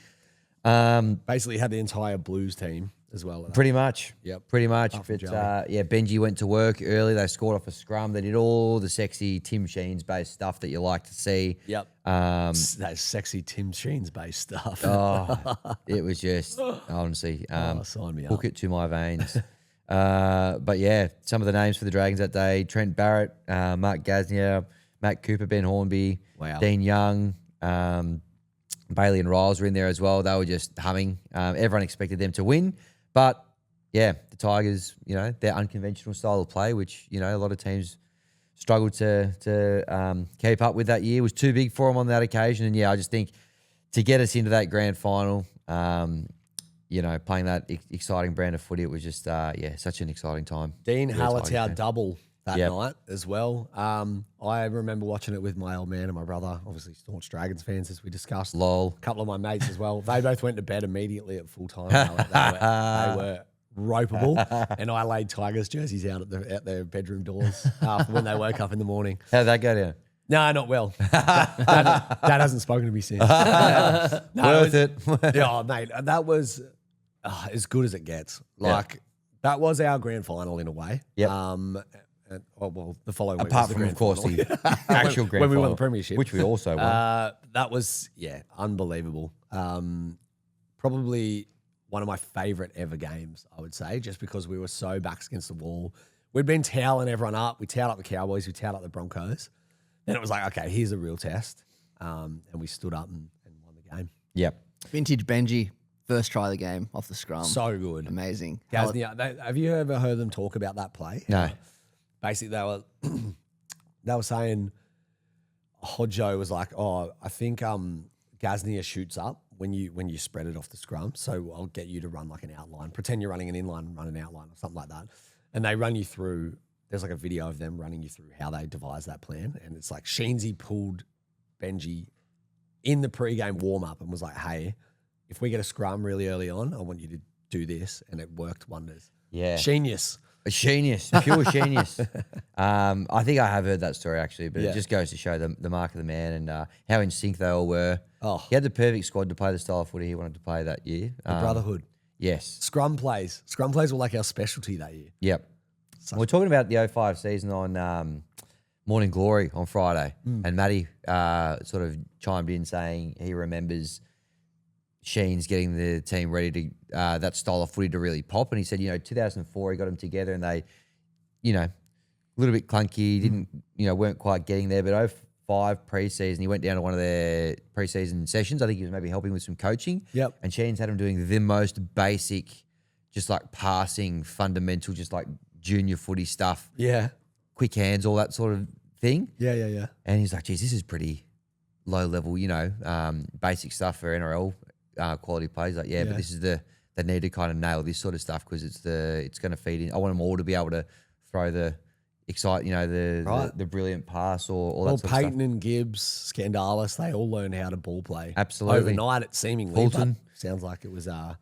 Speaker 4: Basically had the entire Blues team as well.
Speaker 3: Pretty much.
Speaker 4: Yep.
Speaker 3: Pretty much.
Speaker 4: Apart from
Speaker 3: But
Speaker 4: Joey.
Speaker 3: yeah, Benji went to work early. They scored off a scrum. They did all the sexy Tim Sheens based stuff that you like to see.
Speaker 4: Yep. That sexy Tim Sheens based stuff.
Speaker 3: Oh, it was just honestly,
Speaker 4: sign me
Speaker 3: hook
Speaker 4: up.
Speaker 3: it to my veins. But yeah, some of the names for the Dragons that day: Trent Barrett, Mark Gasnier, Matt Cooper, Ben Hornby,
Speaker 4: Wow.
Speaker 3: Dean Young, Bailey and Riles were in there as well. They were just humming. Everyone expected them to win, but yeah, the Tigers, their unconventional style of play, which a lot of teams struggled to keep up with that year, was too big for them on that occasion. And yeah, I just think to get us into that grand final, playing that exciting brand of footy, it was just such an exciting time.
Speaker 4: Dean
Speaker 3: for the Tigers
Speaker 4: Hallertau
Speaker 3: fans.
Speaker 4: double that
Speaker 3: Yep.
Speaker 4: night as well. I remember watching it with my old man and my brother, obviously staunch Dragons fans, as we discussed.
Speaker 3: Lol.
Speaker 4: A couple of my mates as well. They both went to bed immediately at full time. They were ropeable, and I laid Tigers jerseys out at their bedroom doors when they woke up in the morning.
Speaker 3: How'd that go down?
Speaker 4: No, not well. Dad hasn't spoken to me since.
Speaker 3: Worth it.
Speaker 4: Yeah, mate, that was as good as it gets. Like that was our grand final in a way.
Speaker 3: Yep.
Speaker 4: The following week
Speaker 3: Apart
Speaker 4: was the
Speaker 3: from,
Speaker 4: grand
Speaker 3: of course,
Speaker 4: final.
Speaker 3: the actual grand
Speaker 4: when we won
Speaker 3: final,
Speaker 4: the premiership,
Speaker 3: which we also won.
Speaker 4: that was unbelievable. Probably one of my favorite ever games, I would say, just because we were so backs against the wall. We'd been toweling everyone up. We towed up the Cowboys. We towed up the Broncos. Then it was like, okay, here's a real test. And we stood up and won the game.
Speaker 3: Yep.
Speaker 8: Vintage Benji, first try of the game off the scrum.
Speaker 4: So good.
Speaker 8: Amazing.
Speaker 4: Have you ever heard them talk about that play?
Speaker 3: No.
Speaker 4: Basically, they were saying Hodjo was like, oh, I think Gasnier shoots up when you spread it off the scrum. So I'll get you to run like an outline. Pretend you're running an inline, run an outline or something like that. And they run you through, there's like a video of them running you through how they devised that plan. And it's like Sheensy pulled Benji in the pre-game warm-up and was like, hey, if we get a scrum really early on, I want you to do this. And it worked wonders.
Speaker 3: Yeah.
Speaker 4: Genius.
Speaker 3: A genius, pure genius. I think I have heard that story actually, but
Speaker 4: Yeah.
Speaker 3: it just goes to show the mark of the man and how in sync they all were.
Speaker 4: Oh.
Speaker 3: He had the perfect squad to play the style of footy he wanted to play that year.
Speaker 4: The brotherhood.
Speaker 3: Yes.
Speaker 4: Scrum plays. Scrum plays were like our specialty that year.
Speaker 3: Yep. We're talking about the 05 season on Morning Glory on Friday, and Matty sort of chimed in saying he remembers Sheen's getting the team ready to that style of footy to really pop. And he said, 2004, he got them together and they, a little bit clunky, didn't, weren't quite getting there. But 05 preseason, he went down to one of their preseason sessions. I think he was maybe helping with some coaching.
Speaker 4: Yep.
Speaker 3: And Sheen's had him doing the most basic, just like passing, fundamental, just like junior footy stuff,
Speaker 4: Yeah.
Speaker 3: quick hands, all that sort of thing.
Speaker 4: Yeah.
Speaker 3: And he's like, geez, this is pretty low level, basic stuff for NRL quality plays. Like, but this is they need to kind of nail this sort of stuff because it's going to feed in. I want them all to be able to throw the the brilliant pass or all that
Speaker 4: Well,
Speaker 3: sort
Speaker 4: Peyton
Speaker 3: of stuff.
Speaker 4: and Gibbs, Scandalis, they all learned how to ball play.
Speaker 3: Absolutely.
Speaker 4: Overnight, it seemingly.
Speaker 3: Fulton.
Speaker 4: But sounds like it was a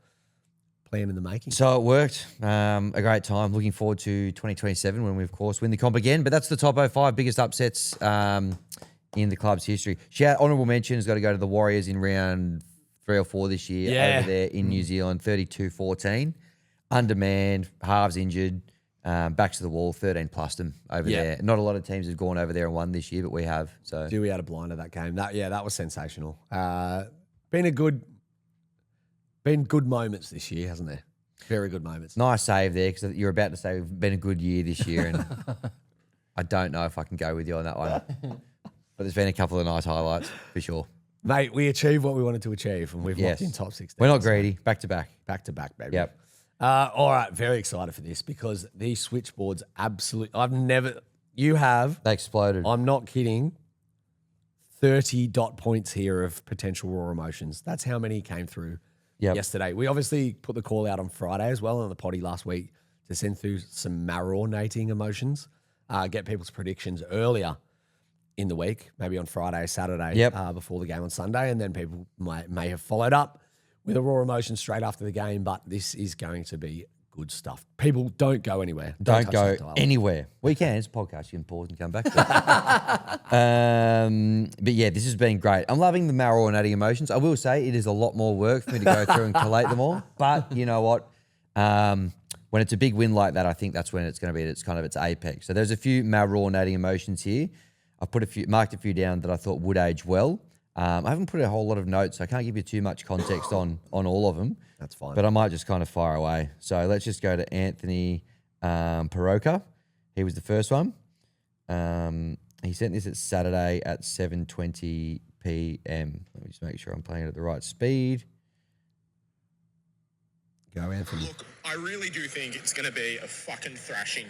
Speaker 4: plan in the making.
Speaker 3: So it worked. A great time. Looking forward to 2027 when we, of course, win the comp again. But that's the top 05 biggest upsets in the club's history. Honourable mention has got to go to the Warriors in round 3 or 4 this year over there in New Zealand, 32-14. Undermanned, halves injured, backs to the wall, 13 plus them over there. Not a lot of teams have gone over there and won this year, but we have. So
Speaker 4: We had a blinder that game. That was sensational. Been good moments this year, hasn't there? Very good moments.
Speaker 3: nice save there because you're about to say we've been a good year this year, and I don't know if I can go with you on that one. But there's been a couple of nice highlights for sure.
Speaker 4: Mate, we achieved what we wanted to achieve, and we've locked in top 16.
Speaker 3: We're not greedy. Back to back.
Speaker 4: Back to back, baby.
Speaker 3: Yep.
Speaker 4: All right, very excited for this because these switchboards absolutely. You have.
Speaker 3: They exploded.
Speaker 4: I'm not kidding. 30 dot points here of potential raw emotions. That's how many came through yesterday. We obviously put the call out on Friday as well on the potty last week to send through some marinating emotions, get people's predictions earlier in the week, maybe on Friday, Saturday, before the game on Sunday, and then people may have followed up with a raw emotion straight after the game. But this is going to be good stuff. People, don't go anywhere.
Speaker 3: Don't
Speaker 4: touch
Speaker 3: go
Speaker 4: that dial.
Speaker 3: anywhere. We can. It's a podcast. You can pause and come back. But yeah, this has been great. I'm loving the marinating emotions. I will say it is a lot more work for me to go through and collate them all. But you know what? When it's a big win like that, I think that's when it's going to be at its apex. So there's a few maaaullnating emotions here. I've marked a few down that I thought would age well. I haven't put a whole lot of notes, so I can't give you too much context on all of them.
Speaker 4: That's fine.
Speaker 3: But I might just kind of fire away. So let's just go to Anthony Peroka. He was the first one. He sent this at Saturday at 7:20 p.m. Let me just make sure I'm playing it at the right speed.
Speaker 4: Go, Anthony.
Speaker 5: Look, I really do think it's going to be a fucking thrashing.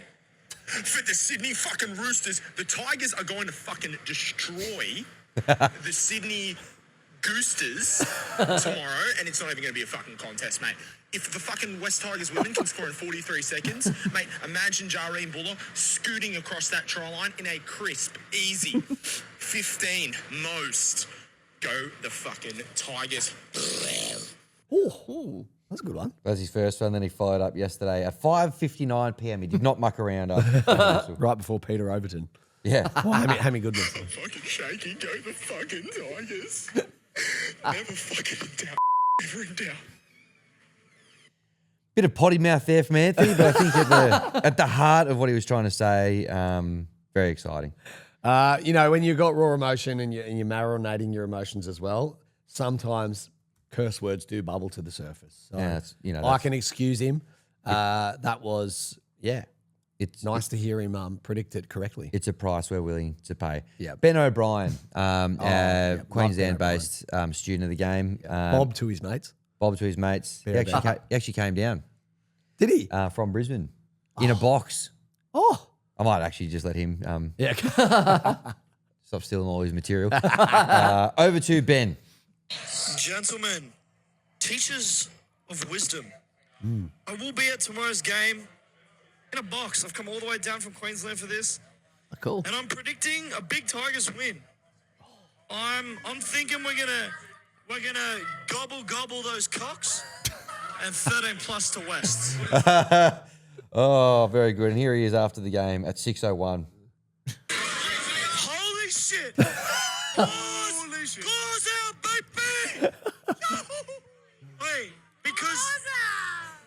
Speaker 5: For the Sydney fucking Roosters, the Tigers are going to fucking destroy the Sydney Goosters tomorrow, and it's not even going to be a fucking contest, mate. If the fucking West Tigers women can score in 43 seconds, mate, imagine Jareen Buller scooting across that try line in a crisp, easy 15 most. Go the fucking Tigers.
Speaker 4: Ooh, that's a good one.
Speaker 3: That was his first one. Then he followed up yesterday at 5:59 p.m. He did not muck around.
Speaker 4: Right before Peter Overton.
Speaker 3: Yeah.
Speaker 4: Oh, Hammy Goodness.
Speaker 5: Fucking shaky. Go the fucking Tigers. Never fucking in doubt. Never in doubt.
Speaker 3: Bit of potty mouth there from Anthony, but I think at the heart of what he was trying to say, very exciting.
Speaker 4: When you've got raw emotion and you're marinating your emotions as well, sometimes curse words do bubble to the surface. So
Speaker 3: Yeah,
Speaker 4: I can excuse him. That was,
Speaker 3: it's
Speaker 4: nice to hear him predict it correctly.
Speaker 3: It's a price we're willing to pay.
Speaker 4: Yeah.
Speaker 3: Ben O'Brien,
Speaker 4: love
Speaker 3: Queensland-based student of the game.
Speaker 4: Bob to his mates.
Speaker 3: Bob to his mates. He actually came down.
Speaker 4: Did he?
Speaker 3: From Brisbane in a box.
Speaker 4: Oh.
Speaker 3: I might actually just let him
Speaker 4: Yeah.
Speaker 3: stop stealing all his material. Over to Ben.
Speaker 6: Gentlemen, teachers of wisdom, I will be at tomorrow's game in a box. I've come all the way down from Queensland for this,
Speaker 8: Cool.
Speaker 6: and I'm predicting a big Tigers win. I'm thinking we're gonna gobble those cocks and 13 plus to West.
Speaker 3: Oh, very good. And here he is after the game at 6:01.
Speaker 6: Holy shit! Holy shit! Claws out, baby! Wait, because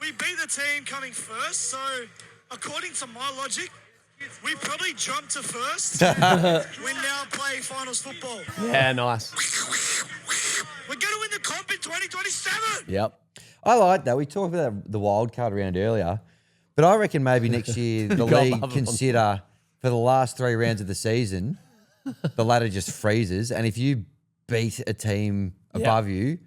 Speaker 6: we beat the team coming first, so according to my logic, we probably jumped to first. We now play finals football.
Speaker 4: Yeah, nice.
Speaker 6: We're going to win the comp in 2027.
Speaker 4: Yep.
Speaker 3: I like that. We talked about the wild card round earlier, but I reckon maybe next year the league consider for the last 3 rounds of the season, the ladder just freezes, and if you beat a team above you,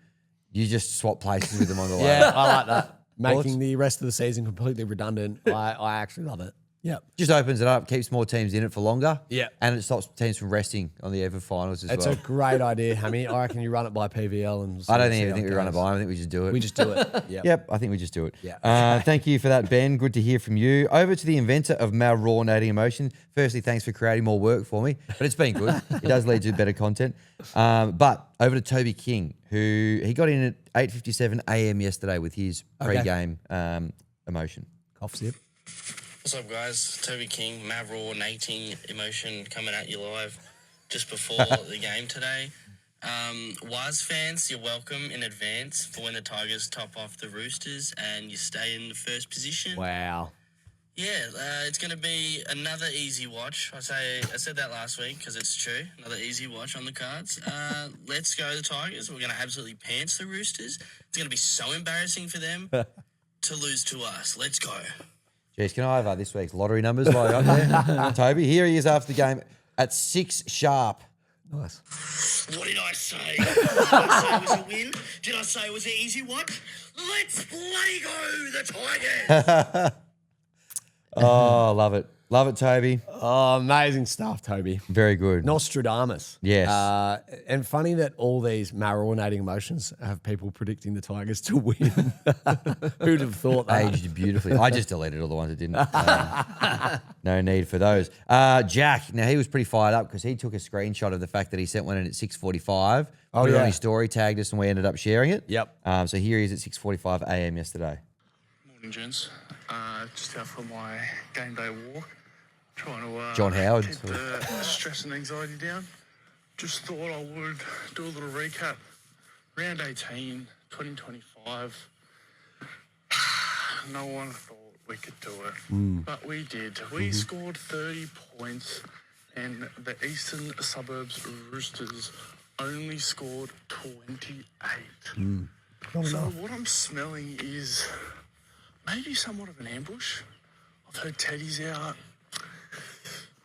Speaker 3: you just swap places with them on the ladder.
Speaker 4: Yeah, I like that. Making the rest of the season completely redundant. I actually love it. Yep.
Speaker 3: Just opens it up, keeps more teams in it for longer.
Speaker 4: Yeah.
Speaker 3: And it stops teams from resting on the EVA finals as
Speaker 4: It's
Speaker 3: well.
Speaker 4: a great idea, Hammy. I reckon you run it by PVL. And
Speaker 3: I don't
Speaker 4: see
Speaker 3: even
Speaker 4: how
Speaker 3: think
Speaker 4: it
Speaker 3: we run it
Speaker 4: goes.
Speaker 3: by. I think we just do it.
Speaker 4: We just do it.
Speaker 3: Yep, I think we just do it.
Speaker 4: Yeah.
Speaker 3: Thank you for that, Ben. Good to hear from you. Over to the inventor of maaaullnating emotion. Firstly, thanks for creating more work for me, but it's been good. It does lead to better content. But over to Toby King, who he got in at 8:57 a.m. yesterday with his pre-game emotion.
Speaker 4: Cough sip.
Speaker 9: What's up, guys? Toby King, maaaullnating emotion coming at you live just before the game today. Waz fans, you're welcome in advance for when the Tigers top off the Roosters and you stay in the first position.
Speaker 4: Wow.
Speaker 9: Yeah, it's going to be another easy watch. I said that last week because it's true. Another easy watch on the cards. Let's go the Tigers. We're going to absolutely pants the Roosters. It's going to be so embarrassing for them to lose to us. Let's go.
Speaker 3: Jeez, can I have this week's lottery numbers while you're up there? Toby, here he is after the game at 6 sharp.
Speaker 4: Nice.
Speaker 6: What did I say? Did I say it was a win? Did I say it was an easy watch? Let's bloody go, the Tigers!
Speaker 3: Oh, love it. Love it, Toby.
Speaker 4: Oh, amazing stuff, Toby.
Speaker 3: Very good.
Speaker 4: Nostradamus.
Speaker 3: Yes.
Speaker 4: And funny that all these maaaullnating emotions have people predicting the Tigers to win. Who'd have thought that?
Speaker 3: Aged beautifully. I just deleted all the ones that didn't. No need for those. Jack, now he was pretty fired up because he took a screenshot of the fact that he sent one in at 6:45. Put it on his story, tagged us, and we ended up sharing it.
Speaker 4: Yep.
Speaker 3: So here he is at 6:45 a.m. yesterday.
Speaker 5: Morning, gents. Just out for my game day walk. Trying to
Speaker 3: John Howard.
Speaker 5: keep the stress and anxiety down. Just thought I would do a little recap. Round 18, 2025.
Speaker 6: no one thought we could do it, but we did. We scored 30 points, and the Eastern Suburbs Roosters only scored 28. So what I'm smelling is maybe somewhat of an ambush. I've heard Teddy's out.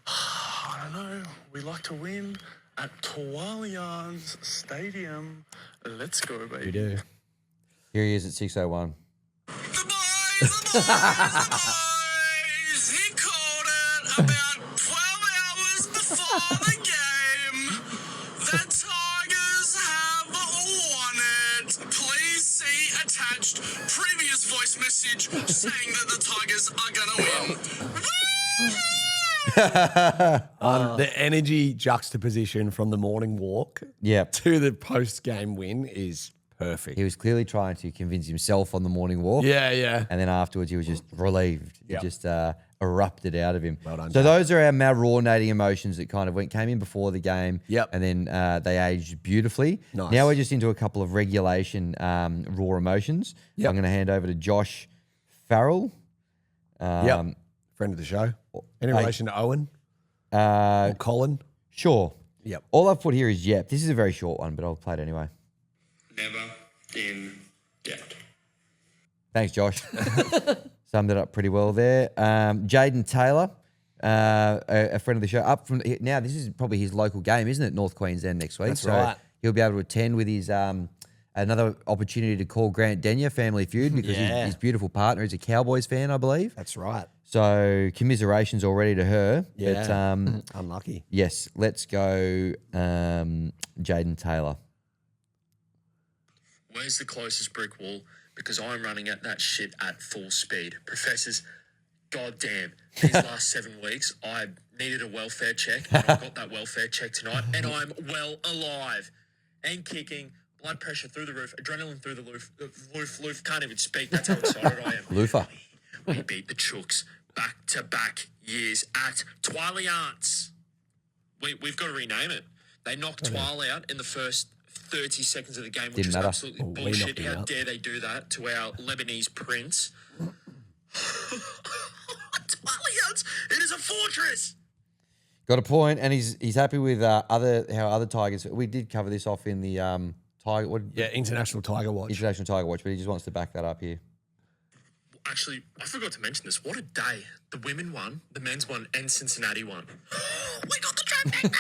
Speaker 6: I don't know. We like to win at Allianz Stadium. Let's go, baby.
Speaker 4: We do.
Speaker 3: Here he is at 6:01.
Speaker 6: The boys, he called it about 12 hours before the game. The Tigers have won it. Please see attached previous voice message saying that the Tigers are going to win.
Speaker 4: The energy juxtaposition from the morning walk
Speaker 3: Yep.
Speaker 4: to the post-game win is perfect.
Speaker 3: He was clearly trying to convince himself on the morning walk.
Speaker 4: Yeah.
Speaker 3: And then afterwards, he was just relieved.
Speaker 4: Yep.
Speaker 3: It just erupted out of him.
Speaker 4: Well done,
Speaker 3: So
Speaker 4: Jack.
Speaker 3: those are our marinating emotions that kind of came in before the game.
Speaker 4: Yep.
Speaker 3: And then they aged beautifully.
Speaker 4: Nice.
Speaker 3: Now we're just into a couple of regulation raw emotions.
Speaker 4: Yep.
Speaker 3: I'm going to hand over to Josh Farrell.
Speaker 4: Friend of the show. Any relation to Owen or Colin?
Speaker 3: Sure.
Speaker 4: Yep.
Speaker 3: All I've put here is yep. This is a very short one, but I'll play it anyway.
Speaker 6: Never in doubt.
Speaker 3: Thanks, Josh. Summed it up pretty well there. Jaden Taylor, a friend of the show, up from now. This is probably his local game, isn't it? North Queensland next week.
Speaker 4: That's right.
Speaker 3: He'll be able to attend with his another opportunity to call Grant Denyer Family Feud because his beautiful partner is a Cowboys fan, I believe.
Speaker 4: That's right.
Speaker 3: So commiserations already to her.
Speaker 4: Yeah.
Speaker 3: But,
Speaker 4: Unlucky.
Speaker 3: yes, let's go, Jaden Taylor.
Speaker 5: Where's the closest brick wall? Because I'm running at that shit at full speed. Professors, goddamn, these last 7 weeks, I needed a welfare check, and I got that welfare check tonight, and I'm well alive and kicking, blood pressure through the roof, adrenaline through the roof, can't even speak. That's how excited I am.
Speaker 3: Lufa.
Speaker 5: We beat the Chooks back-to-back years at Allianz. We've got to rename it. They knocked Twile out in the first 30 seconds of the game, which
Speaker 3: Didn't
Speaker 5: is
Speaker 3: matter.
Speaker 5: absolutely
Speaker 4: Oh, we
Speaker 5: bullshit.
Speaker 4: knocked him
Speaker 5: How
Speaker 4: out.
Speaker 5: dare they do that to our Lebanese prince? Allianz, it is a fortress.
Speaker 3: Got a point, and he's happy with how other Tigers. We did cover this off in the Tiger
Speaker 4: International Tiger Watch.
Speaker 3: International Tiger Watch, but he just wants to back that up here.
Speaker 5: Actually, I forgot to mention this. What a day. The women won, the men's won, and Cincinnati won. We got the trifecta.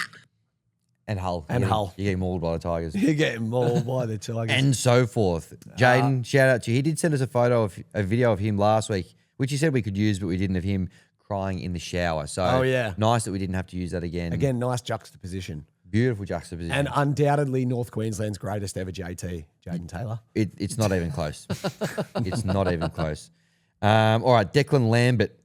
Speaker 3: And Hull.
Speaker 4: And Hull.
Speaker 3: You're getting mauled by the Tigers.
Speaker 4: You're getting mauled by the Tigers.
Speaker 3: And so forth. Jaden, shout out to you. He did send us a video of him last week, which he said we could use, but we didn't, of him crying in the shower. So nice that we didn't have to use that again.
Speaker 4: Again, nice juxtaposition.
Speaker 3: Beautiful juxtaposition.
Speaker 4: And undoubtedly North Queensland's greatest ever JT, Jaden Taylor.
Speaker 3: It's not even close. It's not even close. All right, Declan Lambert.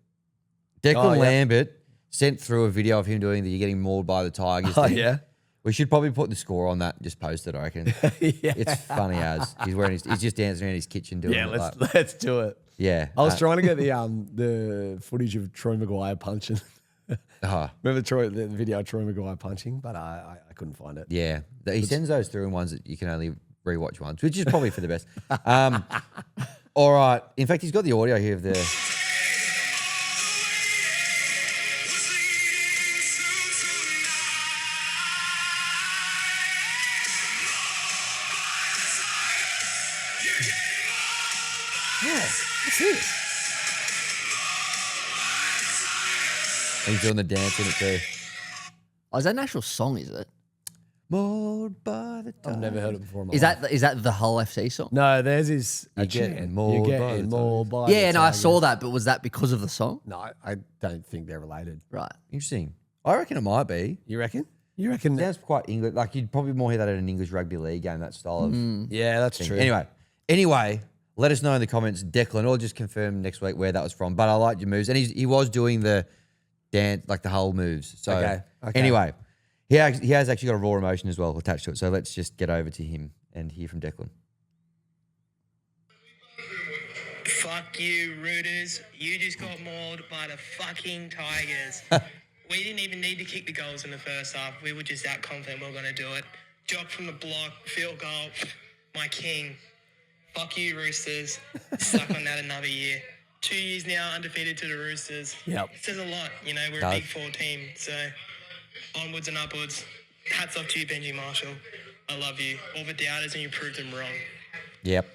Speaker 3: Lambert sent through a video of him doing the "you're getting mauled by the Tigers" thing.
Speaker 4: Yeah.
Speaker 3: We should probably put the score on that and just post it, I reckon. It's funny as. He's just dancing around his kitchen doing it.
Speaker 4: Let's do it.
Speaker 3: Yeah.
Speaker 4: I was trying to get the footage of Troy Maguire punching. Remember the video of Troy Maguire punching, but I couldn't find it.
Speaker 3: Yeah. He sends those through in ones that you can only rewatch once, which is probably for the best. All right. In fact, he's got the audio here of the...
Speaker 4: What's this?
Speaker 3: He's doing the dance in it too.
Speaker 8: Oh, is that an actual song, is it?
Speaker 3: Mauled by the
Speaker 4: I've never heard it before in my
Speaker 8: Is
Speaker 4: life.
Speaker 8: that the Hull FC song?
Speaker 4: No, theirs is a
Speaker 3: getting
Speaker 4: chant.
Speaker 3: mauled
Speaker 4: You're
Speaker 3: by the
Speaker 4: getting mauled by
Speaker 8: Yeah,
Speaker 4: the
Speaker 8: no, I
Speaker 4: Tigers.
Speaker 8: saw that, but was that because of the song?
Speaker 4: No, I don't think they're related.
Speaker 8: Right.
Speaker 3: Interesting. I reckon it might be.
Speaker 4: You reckon? You reckon?
Speaker 3: Sounds quite English. Like you'd probably more hear that at an English rugby league game, that style of
Speaker 4: Yeah, that's
Speaker 3: thing.
Speaker 4: true.
Speaker 3: Anyway, let us know in the comments, Declan, or just confirm next week where that was from. But I liked your moves. And he was doing the dance, like the whole moves. So
Speaker 4: Okay.
Speaker 3: anyway, he has actually got a raw emotion as well attached to it. So let's just get over to him and hear from Declan.
Speaker 9: Fuck you, Roosters. You just got mauled by the fucking Tigers. We didn't even need to kick the goals in the first half. We were just that confident we were going to do it. Jock from the block, field goal, my king. Fuck you, Roosters. Stuck on that another year.
Speaker 5: 2 years now undefeated to the Roosters.
Speaker 4: Yep.
Speaker 5: It says a lot. You know, we're a
Speaker 3: Does.
Speaker 5: Big Four team. So onwards and upwards. Hats off to you, Benji Marshall. I love you. All the doubters, and you proved them wrong.
Speaker 3: Yep.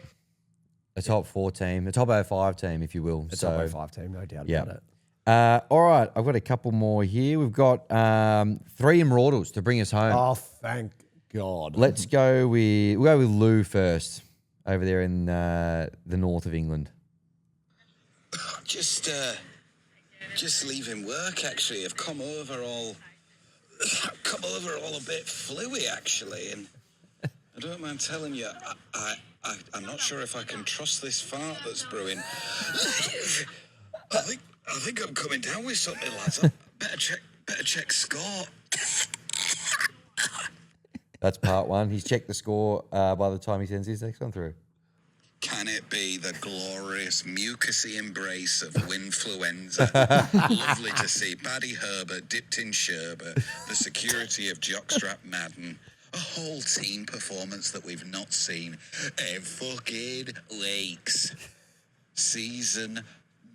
Speaker 3: A top 4 team, a top 05 team, if you will.
Speaker 4: The
Speaker 3: so,
Speaker 4: top 05 team, no doubt
Speaker 3: yeah.
Speaker 4: about it.
Speaker 3: All right, I've got a couple more here. We've got 3 Immroartals to bring us home.
Speaker 4: Oh, thank God.
Speaker 3: We'll go with Lou first, over there in the north of England.
Speaker 10: Just leaving work. Actually, I've come over all a bit fluey. Actually, and I don't mind telling you, I'm not sure if I can trust this fart that's brewing. I think I'm coming down with something, lads. Better check score.
Speaker 3: That's part 1. He's checked the score by the time he sends his next one through.
Speaker 10: Can it be the glorious mucousy embrace of winfluenza? Lovely to see Paddy Herbert dipped in sherbet, the security of Jockstrap Madden, a whole team performance that we've not seen in fucking weeks. Season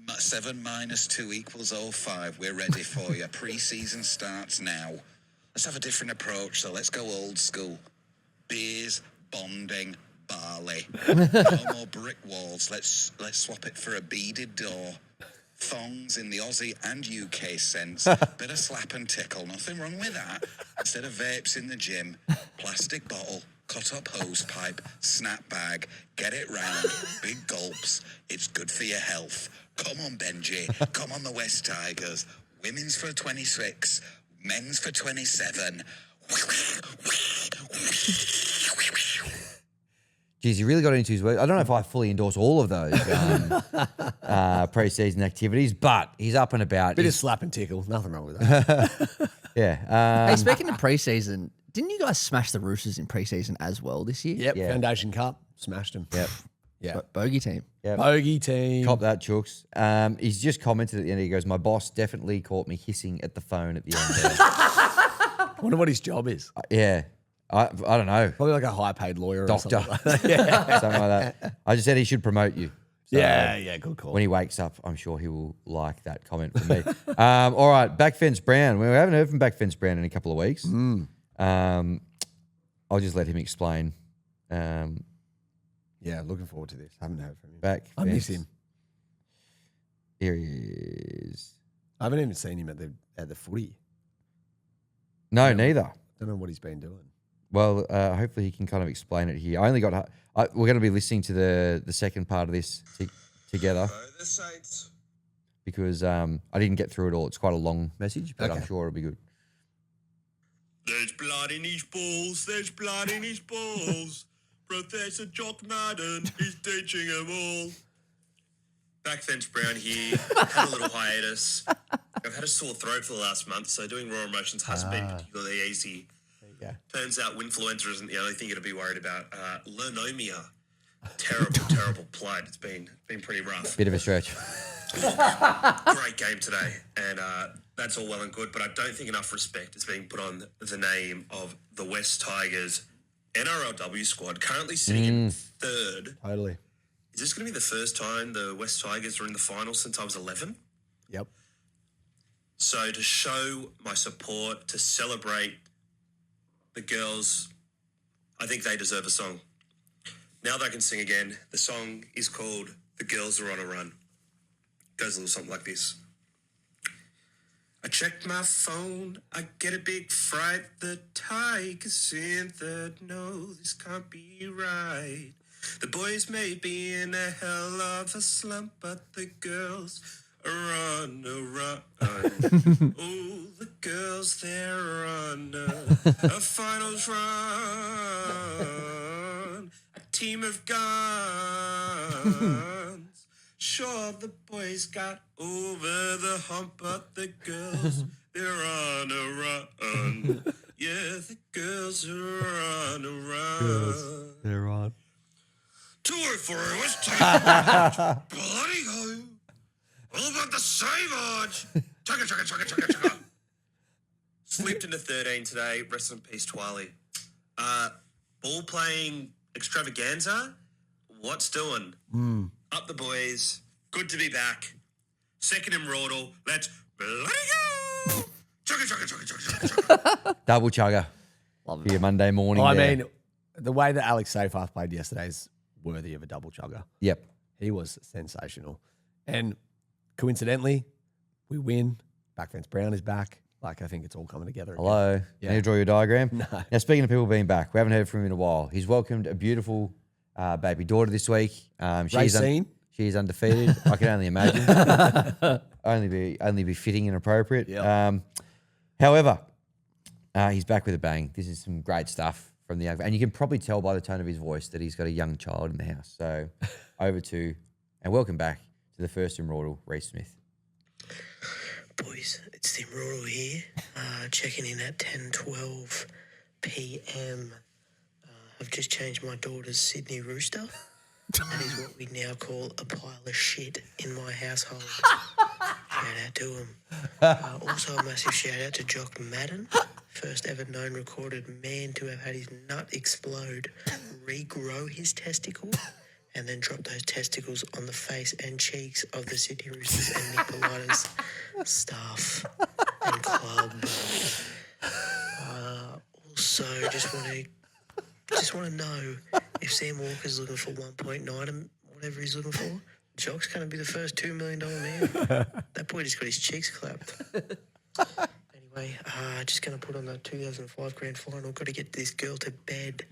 Speaker 10: 7 minus 2 equals 05. We're ready for you. Pre-season starts now. Let's have a different approach, so let's go old school. Beers, bonding, barley. No more brick walls. Let's swap it for a beaded door. Thongs in the Aussie and UK sense. Bit of slap and tickle. Nothing wrong with that. Instead of vapes in the gym, plastic bottle, cut up hose pipe, snap bag. Get it round. Big gulps. It's good for your health. Come on, Benji. Come on, the West Tigers. Women's for 26. Men's for 27.
Speaker 3: Geez, he really got into his work. I don't know if I fully endorse all of those pre-season activities, but he's up and about.
Speaker 4: Bit of slap and tickle. Nothing wrong with that.
Speaker 3: Yeah.
Speaker 8: Hey, speaking of preseason, didn't you guys smash the Roosters in preseason as well this year?
Speaker 4: Yep.
Speaker 3: Yeah.
Speaker 4: Foundation Cup. Smashed him.
Speaker 3: Yep.
Speaker 4: Yeah.
Speaker 8: Bogey team.
Speaker 3: Yep.
Speaker 4: Bogey team.
Speaker 3: Cop that, Chooks. He's just commented at the end. He goes, "My boss definitely caught me hissing at the phone at the end there."
Speaker 4: Wonder what his job is.
Speaker 3: Yeah. I don't know.
Speaker 4: Probably like a high-paid lawyer
Speaker 3: Doctor.
Speaker 4: or something like that. Yeah.
Speaker 3: Something like that. I just said he should promote you. So
Speaker 4: Yeah, good call.
Speaker 3: when he wakes up, I'm sure he will like that comment from me. All right, Backfence Brown. We haven't heard from Backfence Brown in a couple of weeks. I'll just let him explain.
Speaker 4: Yeah, looking forward to this. Haven't heard from him.
Speaker 3: Backfence.
Speaker 4: I miss him.
Speaker 3: Here he is.
Speaker 4: I haven't even seen him at the footy.
Speaker 3: No, neither.
Speaker 4: Don't know what he's been doing.
Speaker 3: Well, hopefully he can kind of explain it here. I only got. We're going to be listening to the second part of this together
Speaker 10: The Saints.
Speaker 3: because I didn't get through it all. It's quite a long message, but I'm
Speaker 4: Okay.
Speaker 3: sure it'll be good.
Speaker 6: There's blood in his balls, there's blood in his balls. Professor Jock Madden is teaching them all. Backfence Brown here, had a little hiatus. I've had a sore throat for the last month, so doing raw emotions hasn't been particularly easy.
Speaker 4: Yeah.
Speaker 6: Turns out winfluenza isn't the only thing to be worried about. Lernomia, terrible plight. It's been pretty rough.
Speaker 3: Bit of a stretch.
Speaker 6: Great game today, and that's all well and good, but I don't think enough respect is being put on the name of the West Tigers NRLW squad, currently sitting in third.
Speaker 4: Totally.
Speaker 6: Is this going to be the first time the West Tigers are in the final since I was 11?
Speaker 4: Yep.
Speaker 6: So to show my support, to celebrate the girls, I think they deserve a song. Now they can sing again. The song is called The Girls Are On a Run. Goes a little something like this. I check my phone, I get a big fright. The Tigers in third, no, this can't be right. The boys may be in a hell of a slump, but the girls are on a run. Oh, the girls, they're on a finals run. A team of guns. Sure, the boys got over the hump, but the girls, they're on a run. Yeah, the girls are on a run.
Speaker 4: They're on.
Speaker 6: 204 West Tigers. Bloody go. All about the Savage. Chugga, chugga, chugga, chugga, chugga. Slipped into 13 today. Rest in peace, Twali. Ball playing extravaganza. What's doing? Up the boys. Good to be back. Second Immortal. Let's bloody go. Chugga, chugga, chugga, chugga, chugga, chugga.
Speaker 3: Double chugger.
Speaker 8: Love
Speaker 3: For your Monday morning.
Speaker 4: I
Speaker 3: there.
Speaker 4: mean, the way that Alex Seyfarth played yesterday is worthy of a double chugger.
Speaker 3: Yep.
Speaker 4: He was sensational. And coincidentally, we win. Backfence Brown is back. Like, I think it's all coming together. again.
Speaker 3: Hello.
Speaker 4: Yeah.
Speaker 3: Need to draw your diagram?
Speaker 4: No.
Speaker 3: Now, speaking of people being back, we haven't heard from him in a while. He's welcomed a beautiful baby daughter this week.
Speaker 4: Racine?
Speaker 3: She is undefeated. I can only imagine. only be fitting and appropriate.
Speaker 4: Yep.
Speaker 3: However, he's back with a bang. This is some great stuff from the young, and you can probably tell by the tone of his voice that he's got a young child in the house. So, over to and welcome back to the first Immortal, Reece Smith.
Speaker 9: Boys, it's the Immortal here, checking in at 10:12 p.m. I've just changed my daughter's Sydney Rooster. That is what we now call a pile of shit in my household. Shout out to him. Also a massive shout out to Jock Madden, first ever known recorded man to have had his nut explode, regrow his testicle, and then drop those testicles on the face and cheeks of the Sydney Roosters and Nick Pilatus staff and club. Also, just want to know if Sam Walker's looking for 1.9 and whatever he's looking for. Jock's going to be the first $2 million man. That boy just got his cheeks clapped. Anyway, just going to put on the 2005 grand final. Got to get this girl to bed.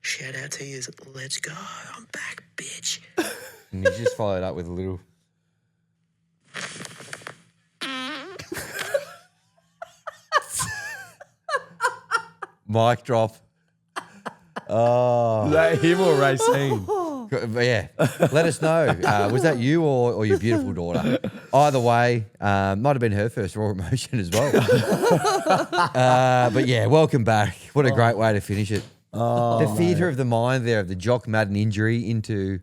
Speaker 9: Shout out to you. Let's go. I'm back, bitch.
Speaker 3: And he just followed up with a little. Mic drop. Oh.
Speaker 4: Is that him or Racine?
Speaker 3: Yeah. Let us know. Was that you or your beautiful daughter? Either way, might have been her first raw emotion as well. But yeah, welcome back. What a great way to finish it. The theatre of the mind there of the Jock Madden injury into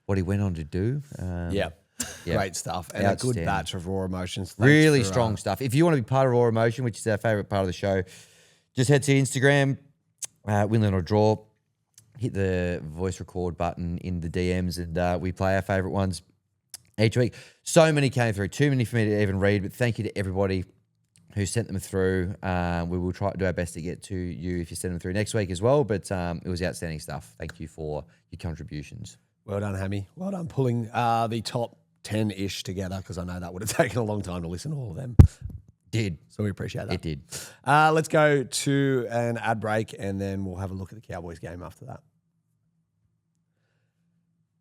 Speaker 3: what he went on to do.
Speaker 4: Yeah.
Speaker 3: Yeah.
Speaker 4: Great stuff. And a good
Speaker 3: Outstanding.
Speaker 4: batch of raw emotions. Thanks
Speaker 3: Really
Speaker 4: for,
Speaker 3: strong stuff. If you want to be part of Raw Emotion, which is our favourite part of the show, just head to Instagram, Win, Learn or Draw, hit the voice record button in the DMs, and we play our favourite ones each week. So many came through, too many for me to even read, but thank you to everybody who sent them through. We will try to do our best to get to you if you send them through next week as well, but it was outstanding stuff. Thank you for your contributions.
Speaker 4: Well done, Hammy. Well done pulling the top 10-ish together, because I know that would have taken a long time to listen to all of them.
Speaker 3: Did.
Speaker 4: So we appreciate that.
Speaker 3: It did.
Speaker 4: Let's go to an ad break, and then we'll have a look at the Cowboys game after that.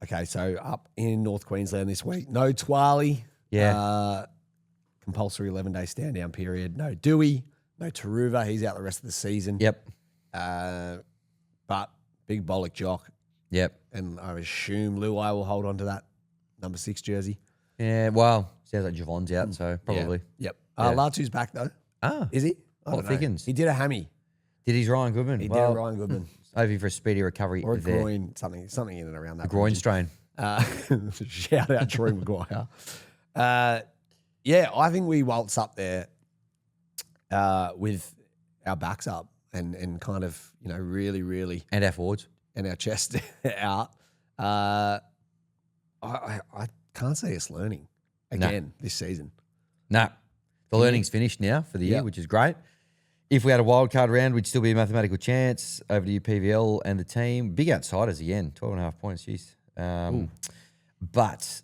Speaker 4: Okay, so up in North Queensland this week, no Twali.
Speaker 3: Yeah.
Speaker 4: Compulsory 11-day stand-down period. No Dewey. No Taruva. He's out the rest of the season.
Speaker 3: Yep.
Speaker 4: But Big Bollock Jock.
Speaker 3: Yep.
Speaker 4: And I assume Luai will hold on to that number 6 jersey.
Speaker 3: Yeah, well, sounds like Javon's out, so probably.
Speaker 4: Yeah. Yep.
Speaker 3: Yeah.
Speaker 4: Latu's back, though.
Speaker 3: Ah.
Speaker 4: Is he? I
Speaker 3: What
Speaker 4: don't know.
Speaker 3: thickens?
Speaker 4: He did a hammy.
Speaker 3: Did his Ryan Goodman?
Speaker 4: He did a Ryan Goodman.
Speaker 3: Hoping for a speedy recovery
Speaker 4: Or a
Speaker 3: there.
Speaker 4: groin, something in and around that.
Speaker 3: A groin
Speaker 4: region.
Speaker 3: strain.
Speaker 4: Shout out Troy Maguire. Yeah, I think we waltz up there with our backs up and kind of, really, really.
Speaker 3: And our forwards.
Speaker 4: And our chest out. I can't see us learning again this season.
Speaker 3: No. The learning's finished now for the year,
Speaker 4: Yep.
Speaker 3: which is great. If we had a wild card round, we'd still be a mathematical chance. Over to you, PVL and the team. Big outsiders again, 12.5 points, jeez. But,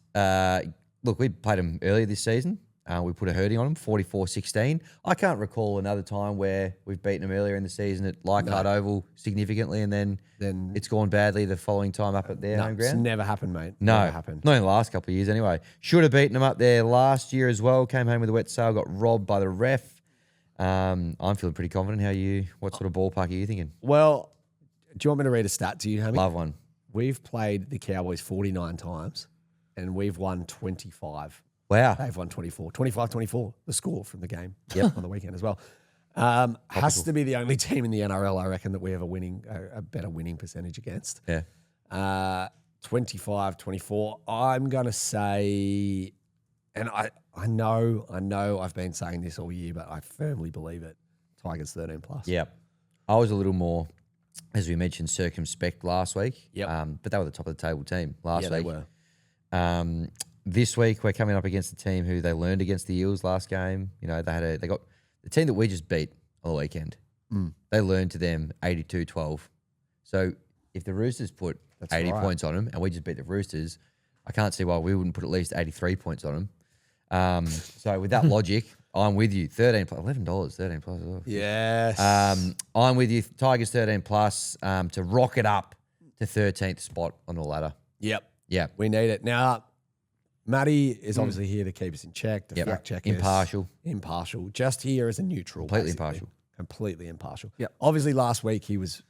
Speaker 3: look, we played them earlier this season. We put a hurting on them, 44-16. I can't recall another time where we've beaten them earlier in the season at Leichhardt Oval significantly, and then it's gone badly the following time up at their home
Speaker 4: It's
Speaker 3: ground.
Speaker 4: never happened, mate.
Speaker 3: No,
Speaker 4: Never happened.
Speaker 3: not in the last couple of years anyway. Should have beaten them up there last year as well. Came home with a wet sail, got robbed by the ref. I'm feeling pretty confident. What sort of ballpark are you thinking?
Speaker 4: Well, do you want me to read a stat to you, Hammy?
Speaker 3: Love one.
Speaker 4: We've played the Cowboys 49 times and we've won 25.
Speaker 3: Wow.
Speaker 4: They've won 24. 25-24, the score from the game
Speaker 3: Yep.
Speaker 4: on the weekend as well. Has to be the only team in the NRL, I reckon, that we have a better winning percentage against.
Speaker 3: Yeah.
Speaker 4: 25-24. I'm going to say, and I know I've been saying this all year, but I firmly believe it, Tigers 13 plus.
Speaker 3: Yeah. I was a little more, as we mentioned, circumspect last week.
Speaker 4: Yep.
Speaker 3: But they were the top of the table team last week.
Speaker 4: They were.
Speaker 3: This week we're coming up against a team who they learned against the Eels last game. You know, they got the team that we just beat on the weekend. They learned to them 82-12. So if the Roosters put 80 points on them and we just beat the Roosters, I can't see why we wouldn't put at least 83 points on them. So with that logic, I'm with you. $11, $13 plus. Oh.
Speaker 4: Yes.
Speaker 3: I'm with you. Tigers 13 plus to rocket up to 13th spot on the ladder.
Speaker 4: Yep.
Speaker 3: Yeah.
Speaker 4: We need it. Now, Matty is obviously here to keep us in check, to fact check us. Impartial. Just here as a neutral. Completely impartial.
Speaker 8: Yep.
Speaker 4: Obviously, last week he was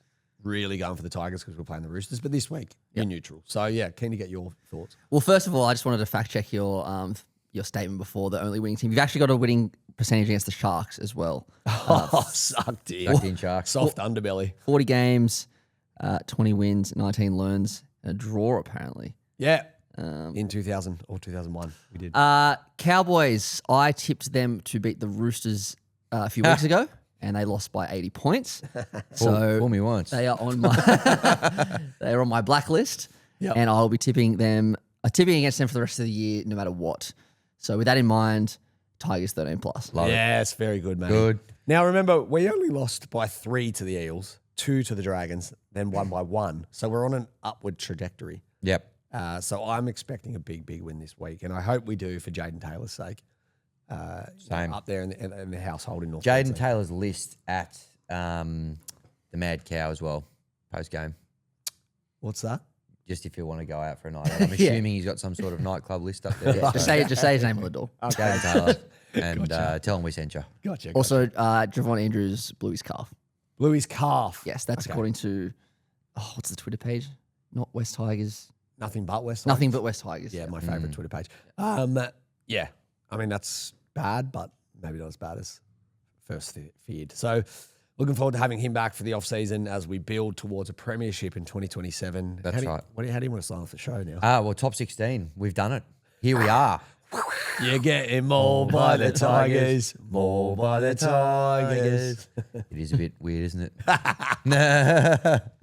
Speaker 4: really going for the Tigers because we're playing the Roosters, but this week you're neutral. So, yeah, keen to get your thoughts.
Speaker 8: Well, first of all, I just wanted to fact check your statement before the only winning team. You've actually got a winning percentage against the Sharks as well.
Speaker 4: Sucked in.
Speaker 3: Sucked in Sharks.
Speaker 4: Soft underbelly.
Speaker 8: 40 games, 20 wins, 19 learns, and a draw apparently.
Speaker 4: Yeah. In 2000 or 2001, we did.
Speaker 8: Cowboys, I tipped them to beat the Roosters a few weeks ago, and they lost by 80 points. So
Speaker 3: fool me once.
Speaker 8: They are on my blacklist, and I'll be tipping against them for the rest of the year, no matter what. So with that in mind, Tigers 13 plus.
Speaker 3: Love it.
Speaker 4: Yes, very good, man.
Speaker 3: Good.
Speaker 4: Now remember, we only lost by 3 to the Eels, 2 to the Dragons, then 1 by 1. So we're on an upward trajectory.
Speaker 3: Yep.
Speaker 4: So I'm expecting a big win this week, and I hope we do for Jaden Taylor's sake.
Speaker 3: Same.
Speaker 4: Up there in the household in North.
Speaker 3: Jaden Taylor's list at the Mad Cow as well, post game.
Speaker 4: What's that?
Speaker 3: Just if you want to go out for a night out. I'm assuming he's got some sort of nightclub list up there.
Speaker 8: Just say his name on the door.
Speaker 3: Jaden Taylor. And tell him we sent you.
Speaker 4: Gotcha.
Speaker 8: Also, Javon Andrews blew his calf.
Speaker 4: Blew his calf.
Speaker 8: Yes, that's according to, what's the Twitter page? Not West Tigers.
Speaker 4: Nothing but West Tigers.
Speaker 8: Nothing but West Tigers.
Speaker 4: Yeah, my favourite Twitter page. Yeah, I mean, that's bad, but maybe not as bad as first feared. So looking forward to having him back for the off-season as we build towards a premiership in 2027.
Speaker 3: That's right.
Speaker 4: How do you want to sign off the show now?
Speaker 3: Well, top 16. We've done it. Here we are.
Speaker 4: You're getting mauled by the Tigers. Mauled by the Tigers.
Speaker 3: It is a bit weird, isn't it?